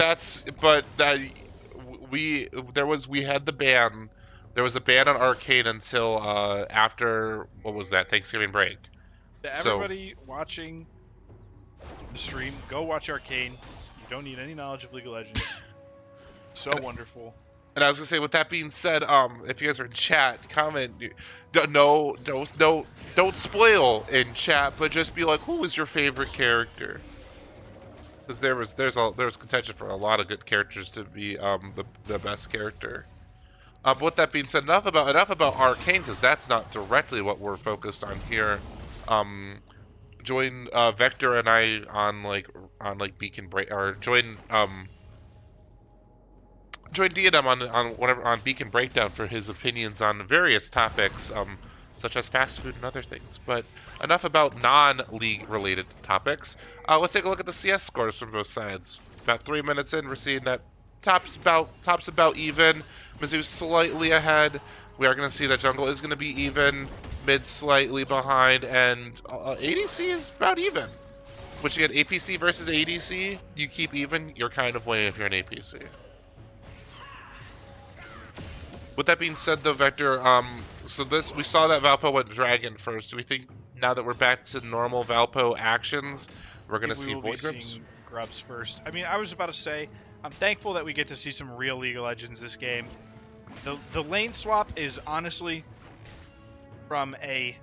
we had the ban. There was a ban on Arcane until after what was that, Thanksgiving break. Everybody watching the stream, go watch Arcane. You don't need any knowledge of League of Legends. So wonderful. And I was gonna say, with that being said, if you guys are in chat, comment. Don't spoil in chat, but just be like, who is your favorite character? Because there was contention for a lot of good characters to be the best character. But with that being said, enough about Arcane, because that's not directly what we're focused on here. Join Vector and I on Beacon Break, or join Diadem on Beacon Breakdown for his opinions on various topics, such as fast food and other things. But enough about non-league related topics. Let's take a look at the CS scores from both sides. About 3 minutes in, we're seeing that top's about even. Mizzou's slightly ahead. We are going to see that jungle is going to be even, mid slightly behind, and ADC is about even. Which again, APC versus ADC, you keep even, you're kind of winning if you're an APC. With that being said, though, Vector, we saw that Valpo went Dragon first. Do we think now that we're back to normal Valpo actions, we're going to see Void Grips? Grubs first. I mean, I was about to say, I'm thankful that we get to see some real League of Legends this game. The lane swap is honestly, from a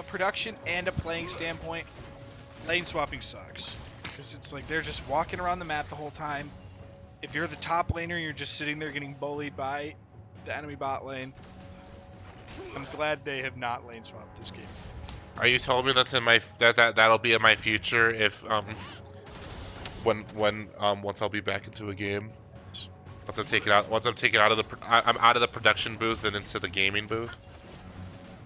production and a playing standpoint, lane swapping sucks. Because it's like they're just walking around the map the whole time. If you're the top laner, you're just sitting there getting bullied by the enemy bot lane. I'm glad they have not lane swapped this game. Are you telling me that's in my that'll be in my future if once I'll be back into a game? Once I'm taken out of I'm out of the production booth and into the gaming booth.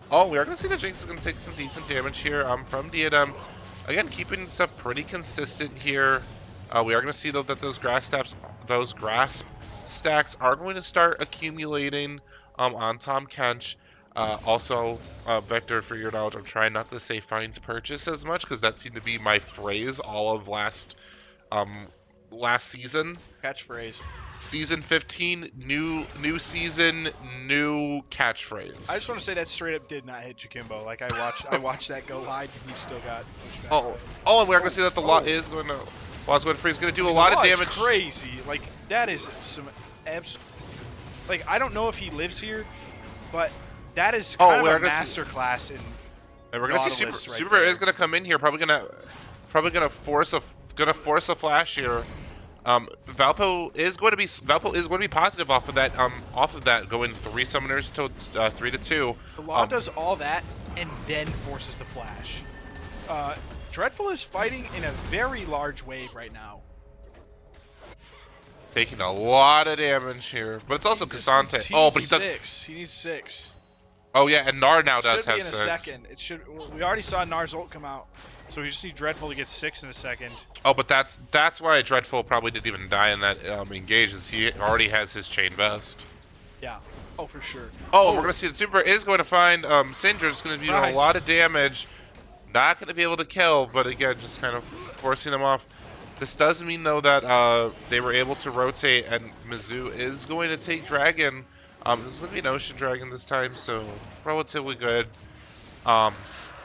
Oh, we are gonna see that Jinx is gonna take some decent damage here from Diadem. Again, keeping stuff pretty consistent here. We are gonna see though that those grasp stacks are going to start accumulating on Tom Kench. Also, Vector, for your knowledge, I'm trying not to say finds purchase as much because that seemed to be my phrase all of last season. Catchphrase. Season 15, new season, new catchphrase. I just want to say that straight up did not hit Jakimbo. Like I watched that go live and he still got pushed back. And we're gonna see that the lot is going to. Wild's Free is going to do a lot of damage. Crazy. Like, that is some like, I don't know if he lives here, but that is kind of a masterclass in. And we're going to see Super is going to come in here, probably going to Probably gonna force a flash here. Valpo is going to be positive off of that going 3 summoners to 3-2. The Law does all that and then forces the flash. Dreadful is fighting in a very large wave right now. Taking a lot of damage here, but it's also Cassante. He Oh, needs but he does. 6. He needs 6. Oh yeah, and Nar now It does should be have in a 6. second. It should. We already saw Nar's ult come out, so we just need Dreadful to get 6 in a second. Oh, but that's why Dreadful probably didn't even die in that engage, is he already has his chain vest. Yeah. Oh, for sure. Oh, we're gonna see the Super is going to find Syndra's going to be doing a lot of damage. Not going to be able to kill, but again, just kind of forcing them off. This does mean, though, that they were able to rotate, and Mizzou is going to take Dragon. This is going to be an Ocean Dragon this time, so relatively good.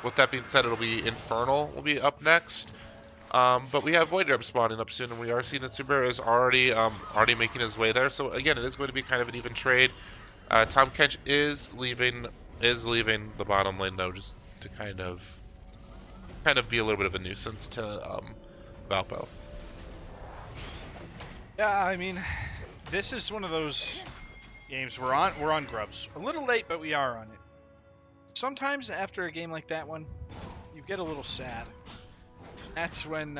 With that being said, it'll be Infernal will be up next. But we have Void Grub spawning up soon, and we are seeing that Super is already making his way there. So again, it is going to be kind of an even trade. Tom Kench is leaving the bottom lane, though, just to kind of be a little bit of a nuisance to Valpo. Yeah, I mean, this is one of those games we're on Grubs. A little late, but we are on it. Sometimes after a game like that one, you get a little sad. That's when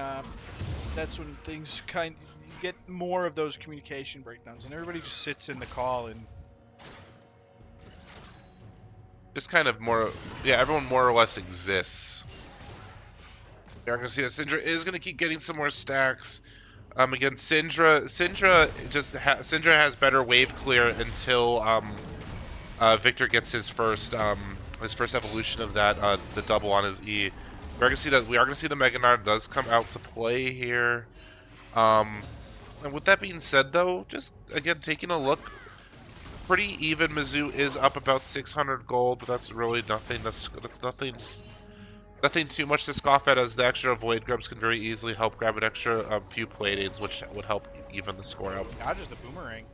things you get more of those communication breakdowns, and everybody just sits in the call and just kind of everyone more or less exists. You're going to see that Syndra is going to keep getting some more stacks. Again, Syndra has better wave clear until Victor gets his first evolution of that, the double on his E. We are going to see the Mega Gnar does come out to play here. And with that being said, though, just again taking a look, pretty even. Mizzou is up about 600 gold, but that's really nothing. That's nothing too much to scoff at, as the extra Void Grubs can very easily help grab an extra few Pleiades, which would help even the score out. dodges the boomerang.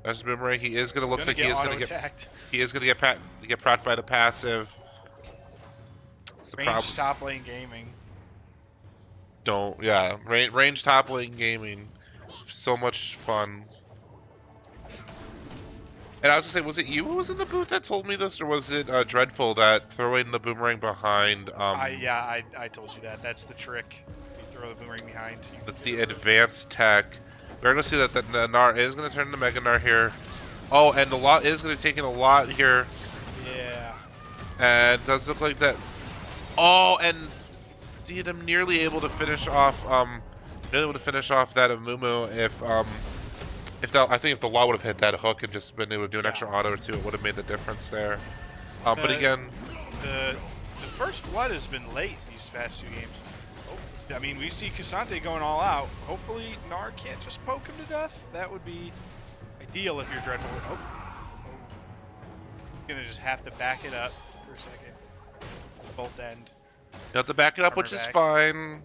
As Boomerang, he is going to looks like he is going to attacked. get procced by the passive. Range top lane gaming. Range top lane gaming, so much fun. And I was gonna say, was it you who was in the booth that told me this, or was it Dreadful that throwing the boomerang behind? I told you that. That's the trick. You throw the boomerang behind. That's the advanced tech. We're gonna see that the Gnar is gonna turn into Mega Gnar here. Oh, and the lot is gonna take in a lot here. Yeah. And it does look like that. Oh, and I'm nearly able to finish off that Amumu I think if the law would have hit that hook and just been able to do an extra auto or two, it would have made the difference there. But again, the first blood has been late these past 2 games. I mean, we see Cassante going all out. Hopefully, Gnar can't just poke him to death. That would be ideal if you're Dreadful. Oh. Gonna just have to back it up for a second. Bolt end. you have to back it up, which is fine.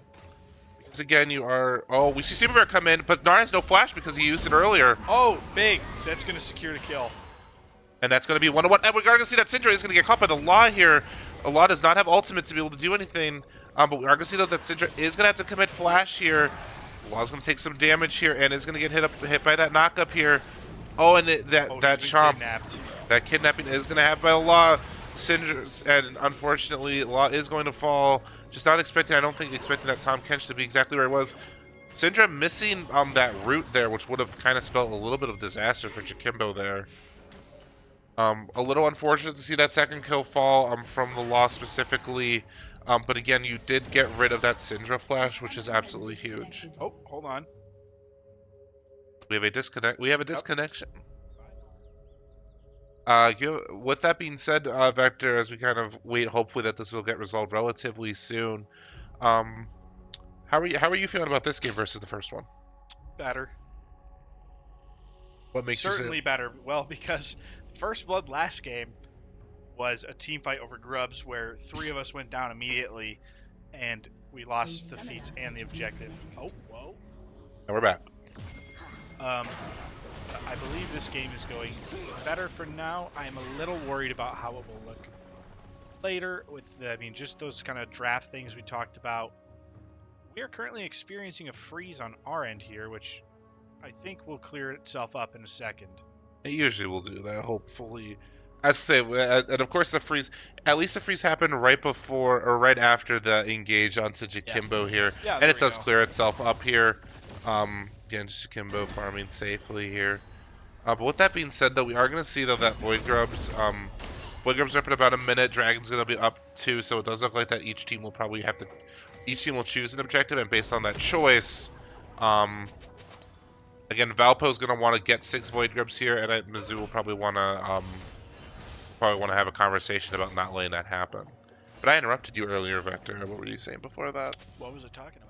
Because again, we see Super Bear come in, but Gnar has no flash because he used it earlier. Oh, big. That's gonna secure the kill. And that's going to be 1-1. And we're going to see that Syndra is going to get caught by the Law here. The Law does not have ultimate to be able to do anything. But we are going to see, though, that Syndra is going to have to commit flash here. The Law's going to take some damage here and is going to get hit by that knock-up here. Oh, and that chomp. Kidnapped. That kidnapping is going to happen by the Law. Syndra, and unfortunately, Law is going to fall. Just not expecting, I don't think expecting that Tom Kench to be exactly where it was. Syndra missing that root there, which would have kind of spelled a little bit of disaster for Jakimbo there. A little unfortunate to see that second kill fall from the Law specifically. But again, you did get rid of that Syndra flash, which is absolutely huge. Oh, hold on. We have a disconnect. We have a disconnection. With that being said, Vector, as we kind of wait, hopefully that this will get resolved relatively soon. How are you feeling about this game versus the first one? Better. What makes Certainly better. Well, because the First Blood last game was a team fight over Grubs where 3 of us went down immediately, and we lost the feats and the objective. Oh, whoa. And we're back. I believe this game is going better for now. I'm a little worried about how it will look later with just those kind of draft things we talked about. We are currently experiencing a freeze on our end here, which I think will clear itself up in a second. It usually will do that, hopefully. I say, and of course the freeze. At least the freeze happened right before or right after the engage onto Jakimbo here, Yeah, and there it we does go. clear itself up here. Again, Jakimbo farming safely here. But with that being said, though, we are going to see though that Void Grubs are up in about a minute. Dragon's going to be up too, so it does look like that each team will probably have to. Each team will choose an objective, and based on that choice, again, Valpo's going to want to get 6 Void Grubs here, and Mizzou will probably want to have a conversation about not letting that happen. But I interrupted you earlier, Vector. What were you saying before that? What was I talking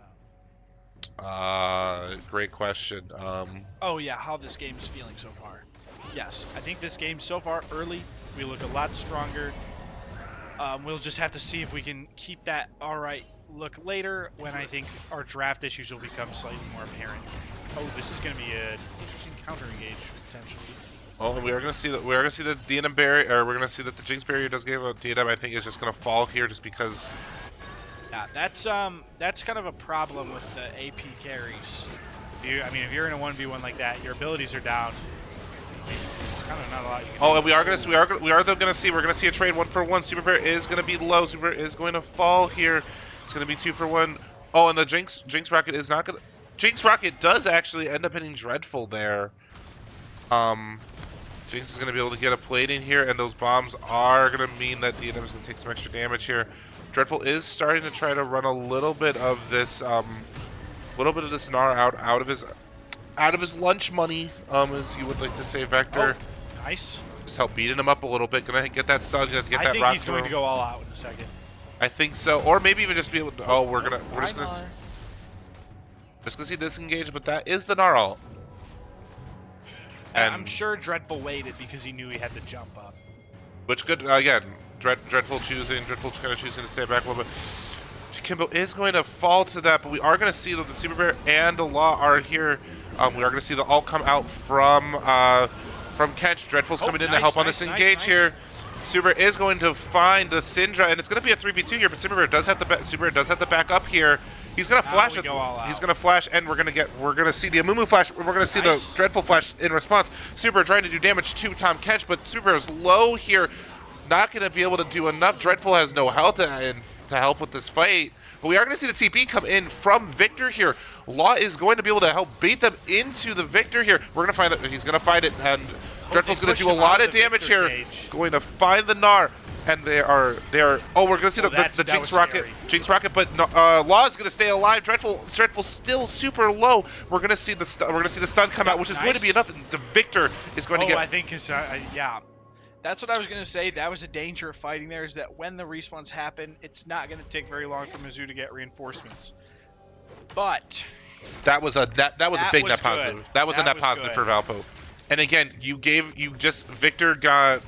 about? Great question. Oh yeah, how this game is feeling so far. Yes, I think this game so far early, we look a lot stronger. We'll just have to see if we can keep that alright look later when I think our draft issues will become slightly more apparent. Oh, this is going to be an interesting counter engage potentially. Oh, we are going to see that the DNM barrier, or we're going to see that the Jinx barrier does give a DNM. I think is just going to fall here just because. Yeah, that's kind of a problem with the AP carries. If you're in a 1v1 like that, your abilities are down. There's kind of not a lot you can do. And we are going to see a trade 1-for-1. Super Bear is going to be low. Super Bear is going to fall here. It's going to be 2-for-1. Oh, and the Jinx Rocket is not going to. Jinx Rocket does actually end up hitting Dreadful there. Jinx is going to be able to get a plate in here, and those bombs are going to mean that DNM is going to take some extra damage here. Dreadful is starting to try to run a little bit of this, Gnar out of his lunch money, as you would like to say, Vector. Oh, nice. Just help beating him up a little bit. Gonna get that stun. Gonna get that rock. I think he's through. going to go all out in a second. I think so, or maybe even just be able to. Oh, we're just gonna see disengage, but that is the Gnar ult. And I'm sure Dreadful waited because he knew he had to jump up. Which good again. Dreadful kind of choosing to stay back a little bit. Kimbo is going to fall to that, but we are going to see that the Super Bear and the Law are here. We are going to see the ult come out from Kench. Dreadful's coming in to help on this engage here. Super Bear is going to find the Syndra, and it's going to be a 3v2 here, but Super Bear does have to back up here. He's going to flash it. He's going to flash, and we're going to see the Amumu flash. We're going to see the Dreadful flash in response. Super Bear trying to do damage to Tom Kench, but Super Bear is low here. Not going to be able to do enough. Dreadful has no health to help with this fight. But we are going to see the TP come in from Victor here. Law is going to be able to help bait them into the Victor here. We're going to find it. He's going to find it, and Dreadful's going to do a lot of damage here. Going to find the Gnar, and they are. Oh, we're going to see the Jinx Rocket. Jinx Rocket, but no, Law is going to stay alive. Dreadful's still super low. We're going to see the stun come out, which is going to be enough. The Victor is going to get. I think yeah. That's what I was going to say. That was a danger of fighting there, is that when the respawns happen, it's not going to take very long for Mizzou to get reinforcements. But that was a big net positive. That was a net positive for Valpo. And again, Victor got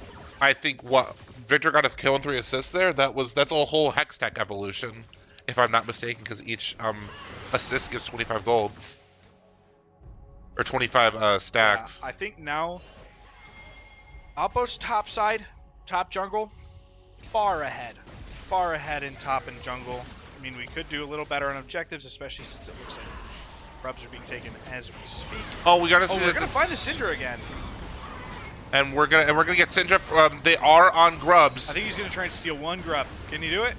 a kill and 3 assists there. That's a whole Hextech evolution, if I'm not mistaken, because each assist gives 25 gold. Or 25 stacks. Yeah, I think now Valpo's top jungle, far ahead in top and jungle. I mean, we could do a little better on objectives, especially since it looks like grubs are being taken as we speak. Oh, we gotta see. We're gonna find the Syndra again. And we're gonna get Syndra. They are on grubs. I think he's gonna try and steal one grub. Can he do it?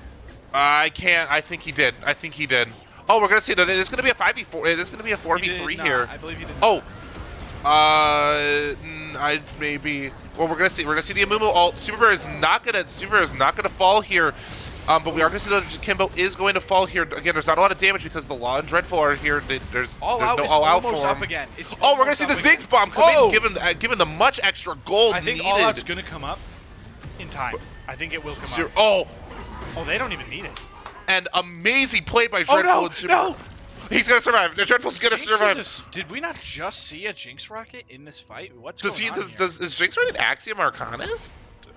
I can't. I think he did. Oh, we're gonna see that it's gonna be a 5v4. It's gonna be a 4v3 here. I believe he did. Oh. Maybe. Well, we're gonna see the Amumu ult. Super Bear is not gonna fall here. But we are gonna see that Kimbo is going to fall here. Again, there's not a lot of damage because the Law and Dreadful are here. There's no all out for him. Again. Oh, we're gonna see the Ziggs bomb come in, given the much extra gold I think needed. all out's gonna come up in time. I think it will come up. Oh, they don't even need it. And amazing play by Dreadful and Super. No. He's gonna survive. The Dreadful's gonna survive. Did we not just see a Jinx Rocket in this fight? What's going on here? Is Jinx rated Axiom Arcanist?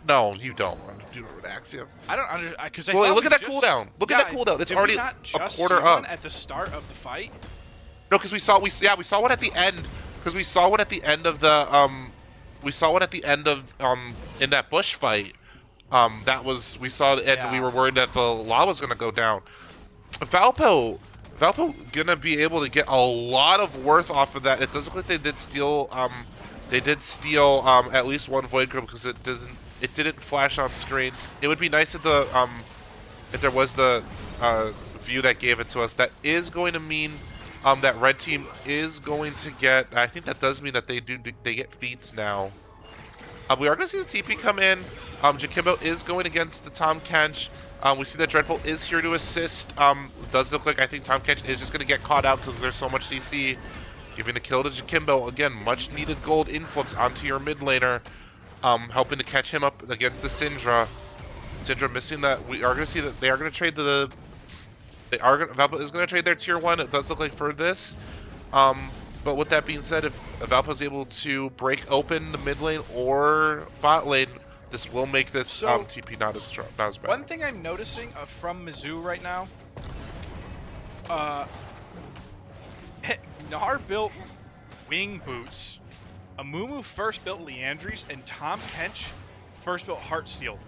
No, you don't do it with Axiom. I don't understand, because look at that cooldown. Look at that cooldown. It's already a quarter up. At the start of the fight? No, because we saw one at the end. Because we saw one at the end of the in that bush fight. We saw it, and we were worried that the Law was gonna go down. Valpo Valpo gonna be able to get a lot of worth off of that. It does look like they did steal at least one Void Grip because it didn't flash on screen. It would be nice if there was the view that gave it to us. That is going to mean that red team is going to get. I think that does mean that they get feats now. We are going to see the TP come in. Jakimbo is going against the Tom Kench. We see that Dreadful is here to assist. It does look like I think Tom Kench is just going to get caught out because there's so much CC. Giving the kill to Jakimbo. Again, much needed gold influx onto your mid laner. Helping to catch him up against the Syndra. Syndra missing that. We are going to see that they are going to trade Valpo is going to trade their tier 1. It does look like for this. But with that being said, if Valpo's able to break open the mid lane or bot lane, this will make this TP not as strong, not as bad. One thing I'm noticing from Mizzou right now, Gnar built Wing Boots, Amumu first built Leandries, and Tom Kench first built Heartsteel.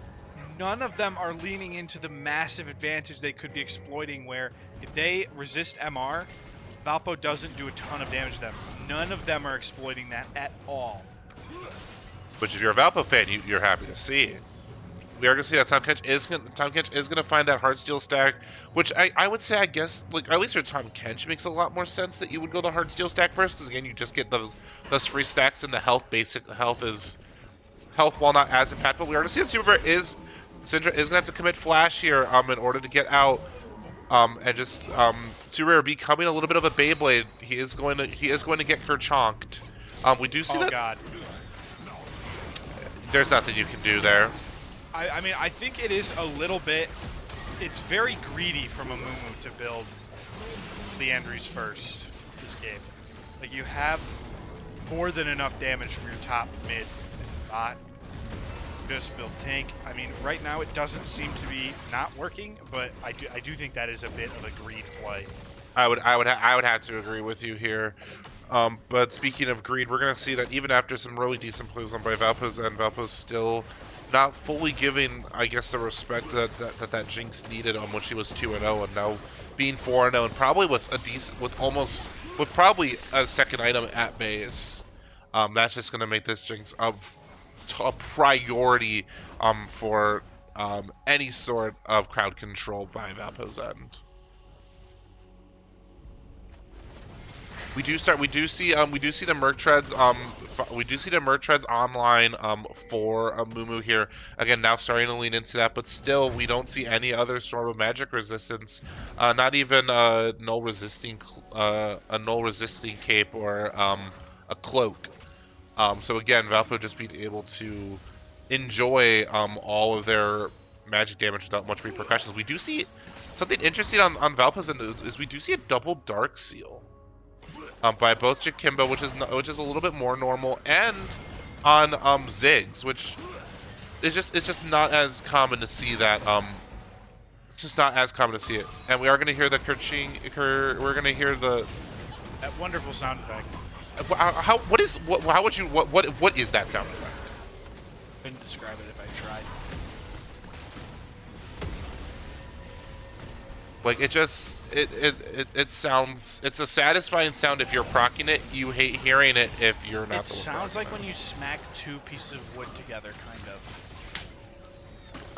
None of them are leaning into the massive advantage they could be exploiting where if they resist MR, Valpo doesn't do a ton of damage to them. None of them are exploiting that at all. Which, if you're a Valpo fan, you're happy to see. We are going to see that Tom Kench is going to find that Heartsteel stack, which I would say, I guess, like, at least for Tom Kench makes a lot more sense that you would go the Heartsteel stack first, because again, you just get those free stacks and the basic health while not as impactful. We are going to see that Syndra is going to have to commit flash here in order to get out. And just Super becoming a little bit of a Beyblade. He is going to get Kerchonked. We do see that. Oh God. There's nothing you can do there. I mean, I think it is a little bit. It's very greedy from Amumu to build Leandries first this game. Like, you have more than enough damage from your top mid and bot. Just build tank. I mean, right now it doesn't seem to be not working, but I do think that is a bit of a greed play. I would have to agree with you here. But speaking of greed, we're gonna see that even after some really decent plays on by Valpo's end, Valpo's still not fully giving, I guess, the respect that Jinx needed on when she was 2-0, and now being 4-0, and probably with probably a second item at base. That's just gonna make this Jinx a priority for any sort of crowd control by Valpo's end. We do see the Merc Treads online for Mumu here. Again, now starting to lean into that, but still we don't see any other sort of magic resistance. Not even a null resisting cape or a cloak. So again, Valpo just being able to enjoy all of their magic damage without much repercussions. We do see something interesting on Valpo's end is we do see a double Dark Seal by both Jakimbo, which is a little bit more normal, and on Ziggs, which is just not as common to see that. It's just not as common to see it. And we are going to hear the we're going to hear that wonderful sound effect. What is that sound effect? Couldn't describe it if I tried. Like, it sounds, it's a satisfying sound if you're proccing it. You hate hearing it if you're not. It sounds like when you smack two pieces of wood together, kind of.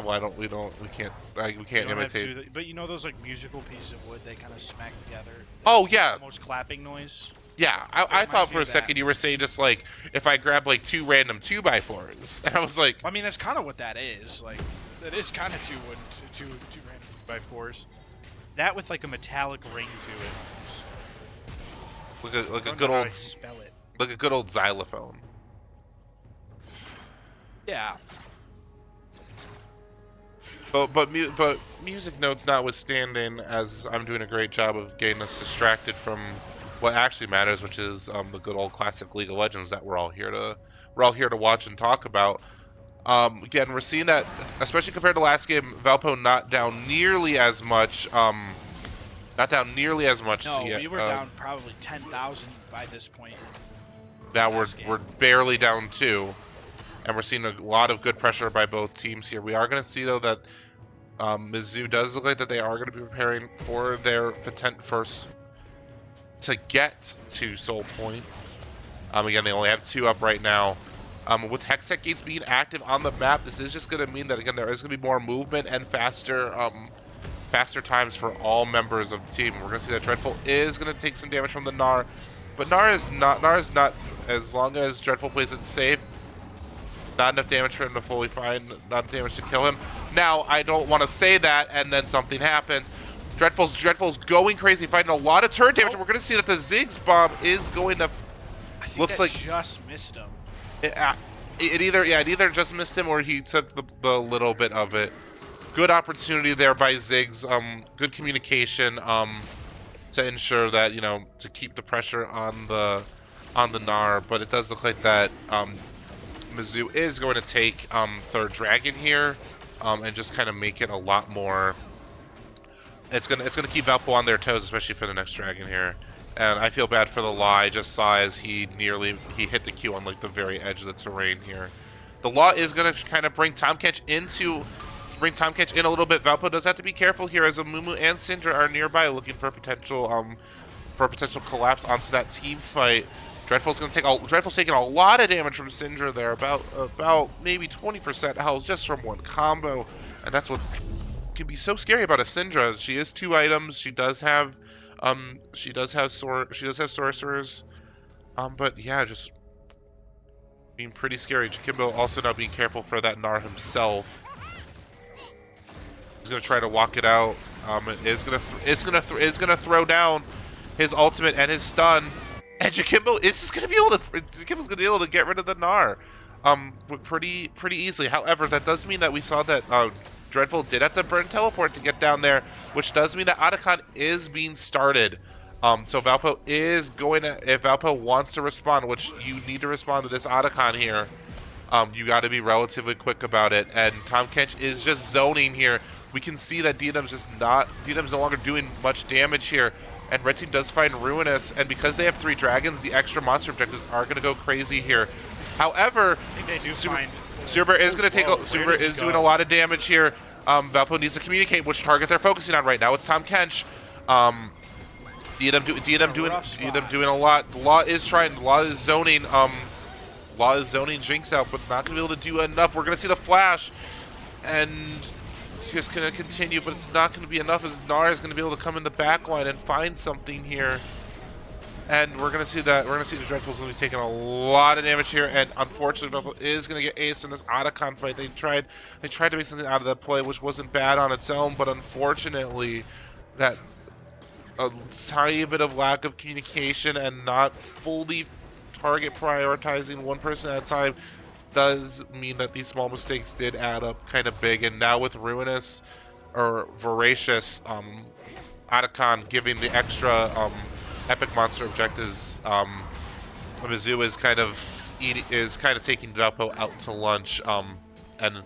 Well, we can't imitate. But you know those like musical pieces of wood they kind of smack together. Oh yeah. Almost clapping noise. Yeah, I thought for a second you were saying just like if I grab like two random 2x4s, and I was like, I mean that's kind of what that is. Like that is kind of two random 2x4s. That with like a metallic ring to it. Like a good old spell it. Like a good old xylophone. Yeah. But music notes notwithstanding, as I'm doing a great job of getting us distracted from what actually matters, which is the good old classic League of Legends that we're all here to watch and talk about. Again, we're seeing that, especially compared to last game, Valpo not down nearly as much. No, we were down probably 10,000 by this point. Now we're barely down 2, and we're seeing a lot of good pressure by both teams here. We are going to see though that Mizzou does look like that they are going to be preparing for their potent first to get to Soul Point. Again, they only have 2 up right now. With Hextech Gates being active on the map, this is just going to mean that, again, there is going to be more movement and faster times for all members of the team. We're going to see that Dreadful is going to take some damage from the Gnar, but Gnar is not, as long as Dreadful plays it safe, not enough damage for him to fully find, not enough damage to kill him. Now, I don't want to say that, and then something happens. Dreadful's going crazy, fighting a lot of turret damage. We're going to see that the Ziggs bomb is going to... I think looks that like just missed him. it either just missed him or he took the little bit of it. Good opportunity there by Ziggs. Good communication to ensure that, you know, to keep the pressure on the Gnar. But it does look like that Mizzou is going to take 3rd Dragon here and just kind of make it a lot more. It's gonna keep Valpo on their toes, especially for the next Dragon here. And I feel bad for the Law. I just saw as he hit the Q on like the very edge of the terrain here. The Law is gonna kind of bring Tahm Kench in a little bit. Valpo does have to be careful here as Amumu and Syndra are nearby, looking for a potential collapse onto that team fight. Dreadful's taking a lot of damage from Syndra there, about maybe 20% health just from one combo, and that's what can be so scary about a Syndra. She is 2 items. She does have sorcerers, but yeah, just being pretty scary. Jakimbo also now being careful for that Gnar himself. He's gonna try to walk it out. Is gonna throw down his ultimate and his stun, and Jakimbo is just gonna be able to get rid of the Gnar, pretty easily. However, that does mean that we saw that Dreadful did have to burn teleport to get down there, which does mean that Otacon is being started. So Valpo is going to, if Valpo wants to respond, which you need to respond to this Otacon here, you got to be relatively quick about it. And Tahm Kench is just zoning here. We can see that DNM's no longer doing much damage here. And Red Team does find Ruinous, and because they have 3 dragons, the extra monster objectives are going to go crazy here. However, I think they do find... Super is going to take. Super is doing a lot of damage here. Valpo needs to communicate which target they're focusing on right now. It's Tahm Kench. DNM doing a lot. Law is zoning. Law is zoning Jinx out, but not going to be able to do enough. We're going to see the flash, and just going to continue, but it's not going to be enough as Gnar is going to be able to come in the back line and find something here. And we're going to see that. We're going to see the Dreadful's going to be taking a lot of damage here. And unfortunately, Valpo is going to get aced in this Otacon fight. They tried to make something out of that play, which wasn't bad on its own. But unfortunately, that a tiny bit of lack of communication and not fully target prioritizing one person at a time does mean that these small mistakes did add up kind of big. And now with Ruinous or Voracious, Otacon giving the extra epic monster objectives, Mizzou is kind of taking Valpo out to lunch, and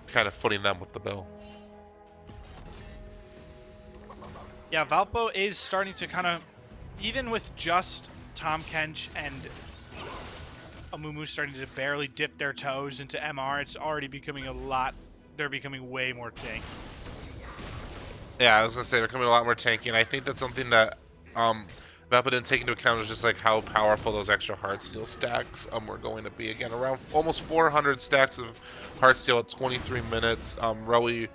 kind of footing them with the bill. Yeah, Valpo is starting to kind of, even with just Tahm Kench and Amumu starting to barely dip their toes into MR, it's already becoming they're becoming way more tanky. Yeah, I was going to say they're becoming a lot more tanky, and I think that's something that Valpo didn't take into account, is just like how powerful those extra Heartsteel stacks were going to be. Again, around almost 400 stacks of Heartsteel at 23 minutes. Really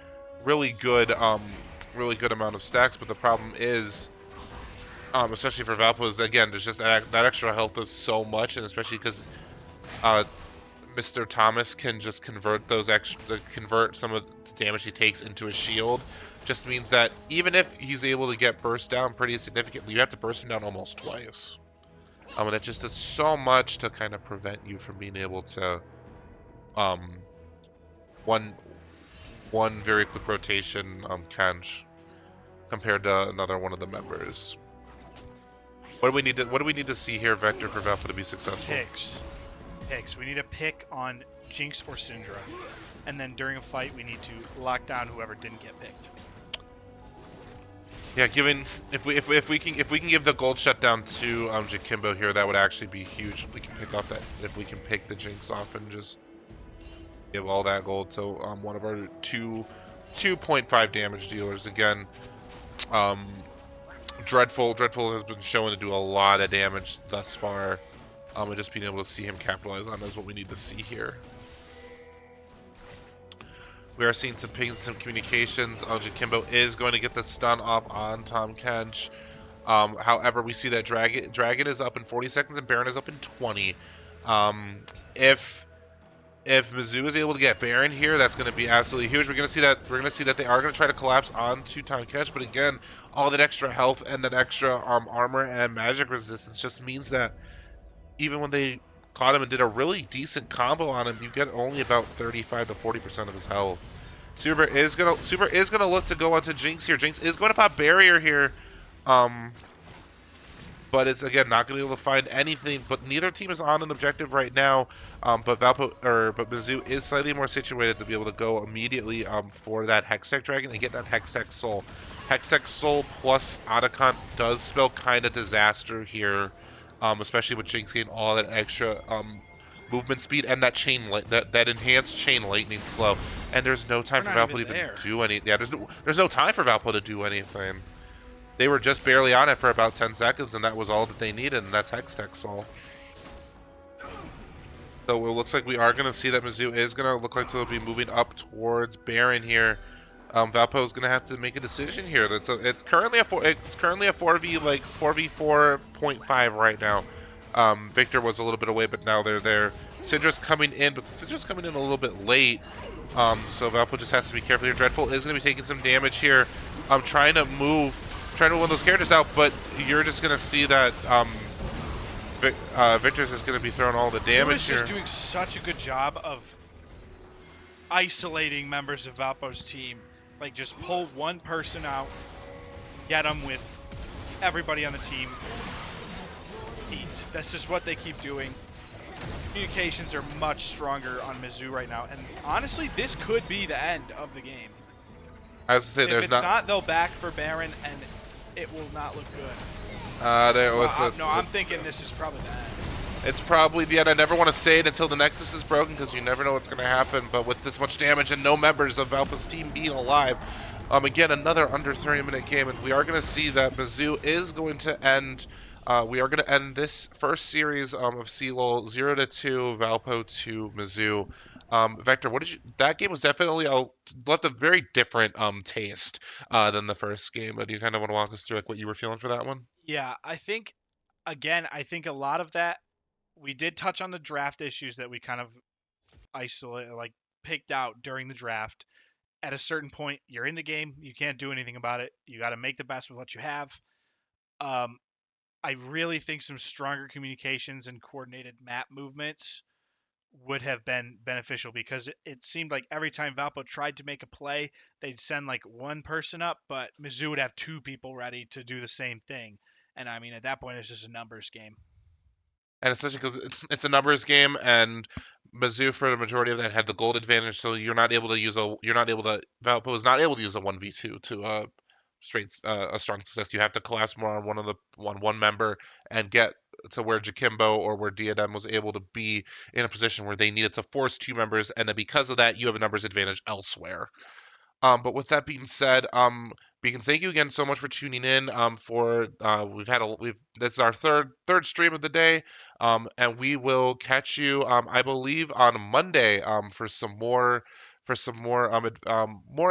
good amount of stacks. But the problem is, especially for Valpo, is again, there's just that extra health does so much, and especially because Mr. Thomas can just convert some of the damage he takes into a shield. Just means that even if he's able to get burst down pretty significantly, you have to burst him down almost twice. And it just does so much to kind of prevent you from being able to one very quick rotation Kench compared to another one of the members. What do we need to see here, Vector, for Valpo to be successful? Picks. We need a pick on Jinx or Syndra, and then during a fight we need to lock down whoever didn't get picked. Yeah, if we can give the gold shutdown to Jakimbo here, that would actually be huge. If we can pick the Jinx off and just give all that gold to one of our 2 2.5 damage dealers again. Um, Dreadful has been shown to do a lot of damage thus far. And just being able to see him capitalize on is what we need to see here. We are seeing some pings and some communications. Jakimbo is going to get the stun off on Tom Kench. However, we see that Dragon is up in 40 seconds and Baron is up in 20. Um, if Mizzou is able to get Baron here, that's going to be absolutely huge. We're going to see that they are going to try to collapse onto Tom Kench, but again, all that extra health and that extra armor and magic resistance just means that even when they caught him and did a really decent combo on him, you get only about 35 to 40% of his health. Super is gonna look to go onto Jinx here. Jinx is going to pop barrier here. But it's again not going to be able to find anything. But neither team is on an objective right now. But Mizzou is slightly more situated to be able to go immediately for that Hextech Dragon and get that Hextech Soul. Hextech Soul plus Otacon does spell kind of disaster here, especially with Jinx getting all that extra movement speed and that that enhanced chain lightning slow. And there's no time for We're not Valpo to even even there. do any. Yeah, there's no time for Valpo to do anything. They were just barely on it for about 10 seconds, and that was all that they needed, and that's Hextech Soul. So it looks like we are going to see that Mizzou is going to look like they'll be moving up towards Baron here. Valpo is going to have to make a decision here. It's currently a 4v4.5 right now. Victor was a little bit away, but now they're there. Syndra's coming in, but Syndra's coming in a little bit late. So Valpo just has to be careful here. Dreadful is going to be taking some damage here. I'm trying to move one of those characters out, but you're just going to see that Victor's is going to be throwing all the damage Suma's here. just doing such a good job of isolating members of Valpo's team. Like, just pull one person out, get them with everybody on the team. Eat. That's just what they keep doing. Communications are much stronger on Mizzou right now, and honestly, this could be the end of the game. I was to say, If there's it's not, they'll back for Baron, and it will not look good. I'm thinking this is probably the end. It's probably the end. I never want to say it until the Nexus is broken because you never know what's going to happen. But with this much damage and no members of Valpo's team being alive, again, another under 30-minute game, and we are going to see that Mizzou is going to end. We are going to end this first series of CLoL 0-2, Valpo to Mizzou. Vector, what did you? That game was definitely left a very different taste than the first game. But do you kind of want to walk us through like what you were feeling for that one? Yeah, I think a lot of that, we did touch on the draft issues that we kind of picked out during the draft. At a certain point, you're in the game, you can't do anything about it. You got to make the best with what you have. I really think some stronger communications and coordinated map movements would have been beneficial, because it seemed like every time Valpo tried to make a play, they'd send like one person up, but Mizzou would have two people ready to do the same thing. And I mean, at that point, it's just a numbers game. And especially because it's a numbers game, and Mizzou for the majority of that had the gold advantage, so Valpo is not able to use a 1v2 to a strong success. You have to collapse more on one member and get to where Jakimbo or where Diadem was able to be in a position where they needed to force two members, and then because of that, you have a numbers advantage elsewhere. But with that being said, Beacons, thank you again so much for tuning in. We've this is our third stream of the day, and we will catch you, I believe, on Monday, for some more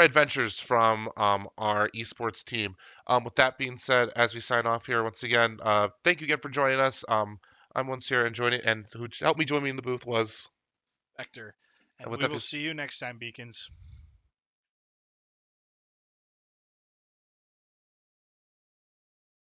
adventures from our esports team. With that being said, as we sign off here once again, thank you again for joining us. I'm once here and joining, and who helped me join me in the booth was. Vector. And And with we that will being see you next time, Beacons.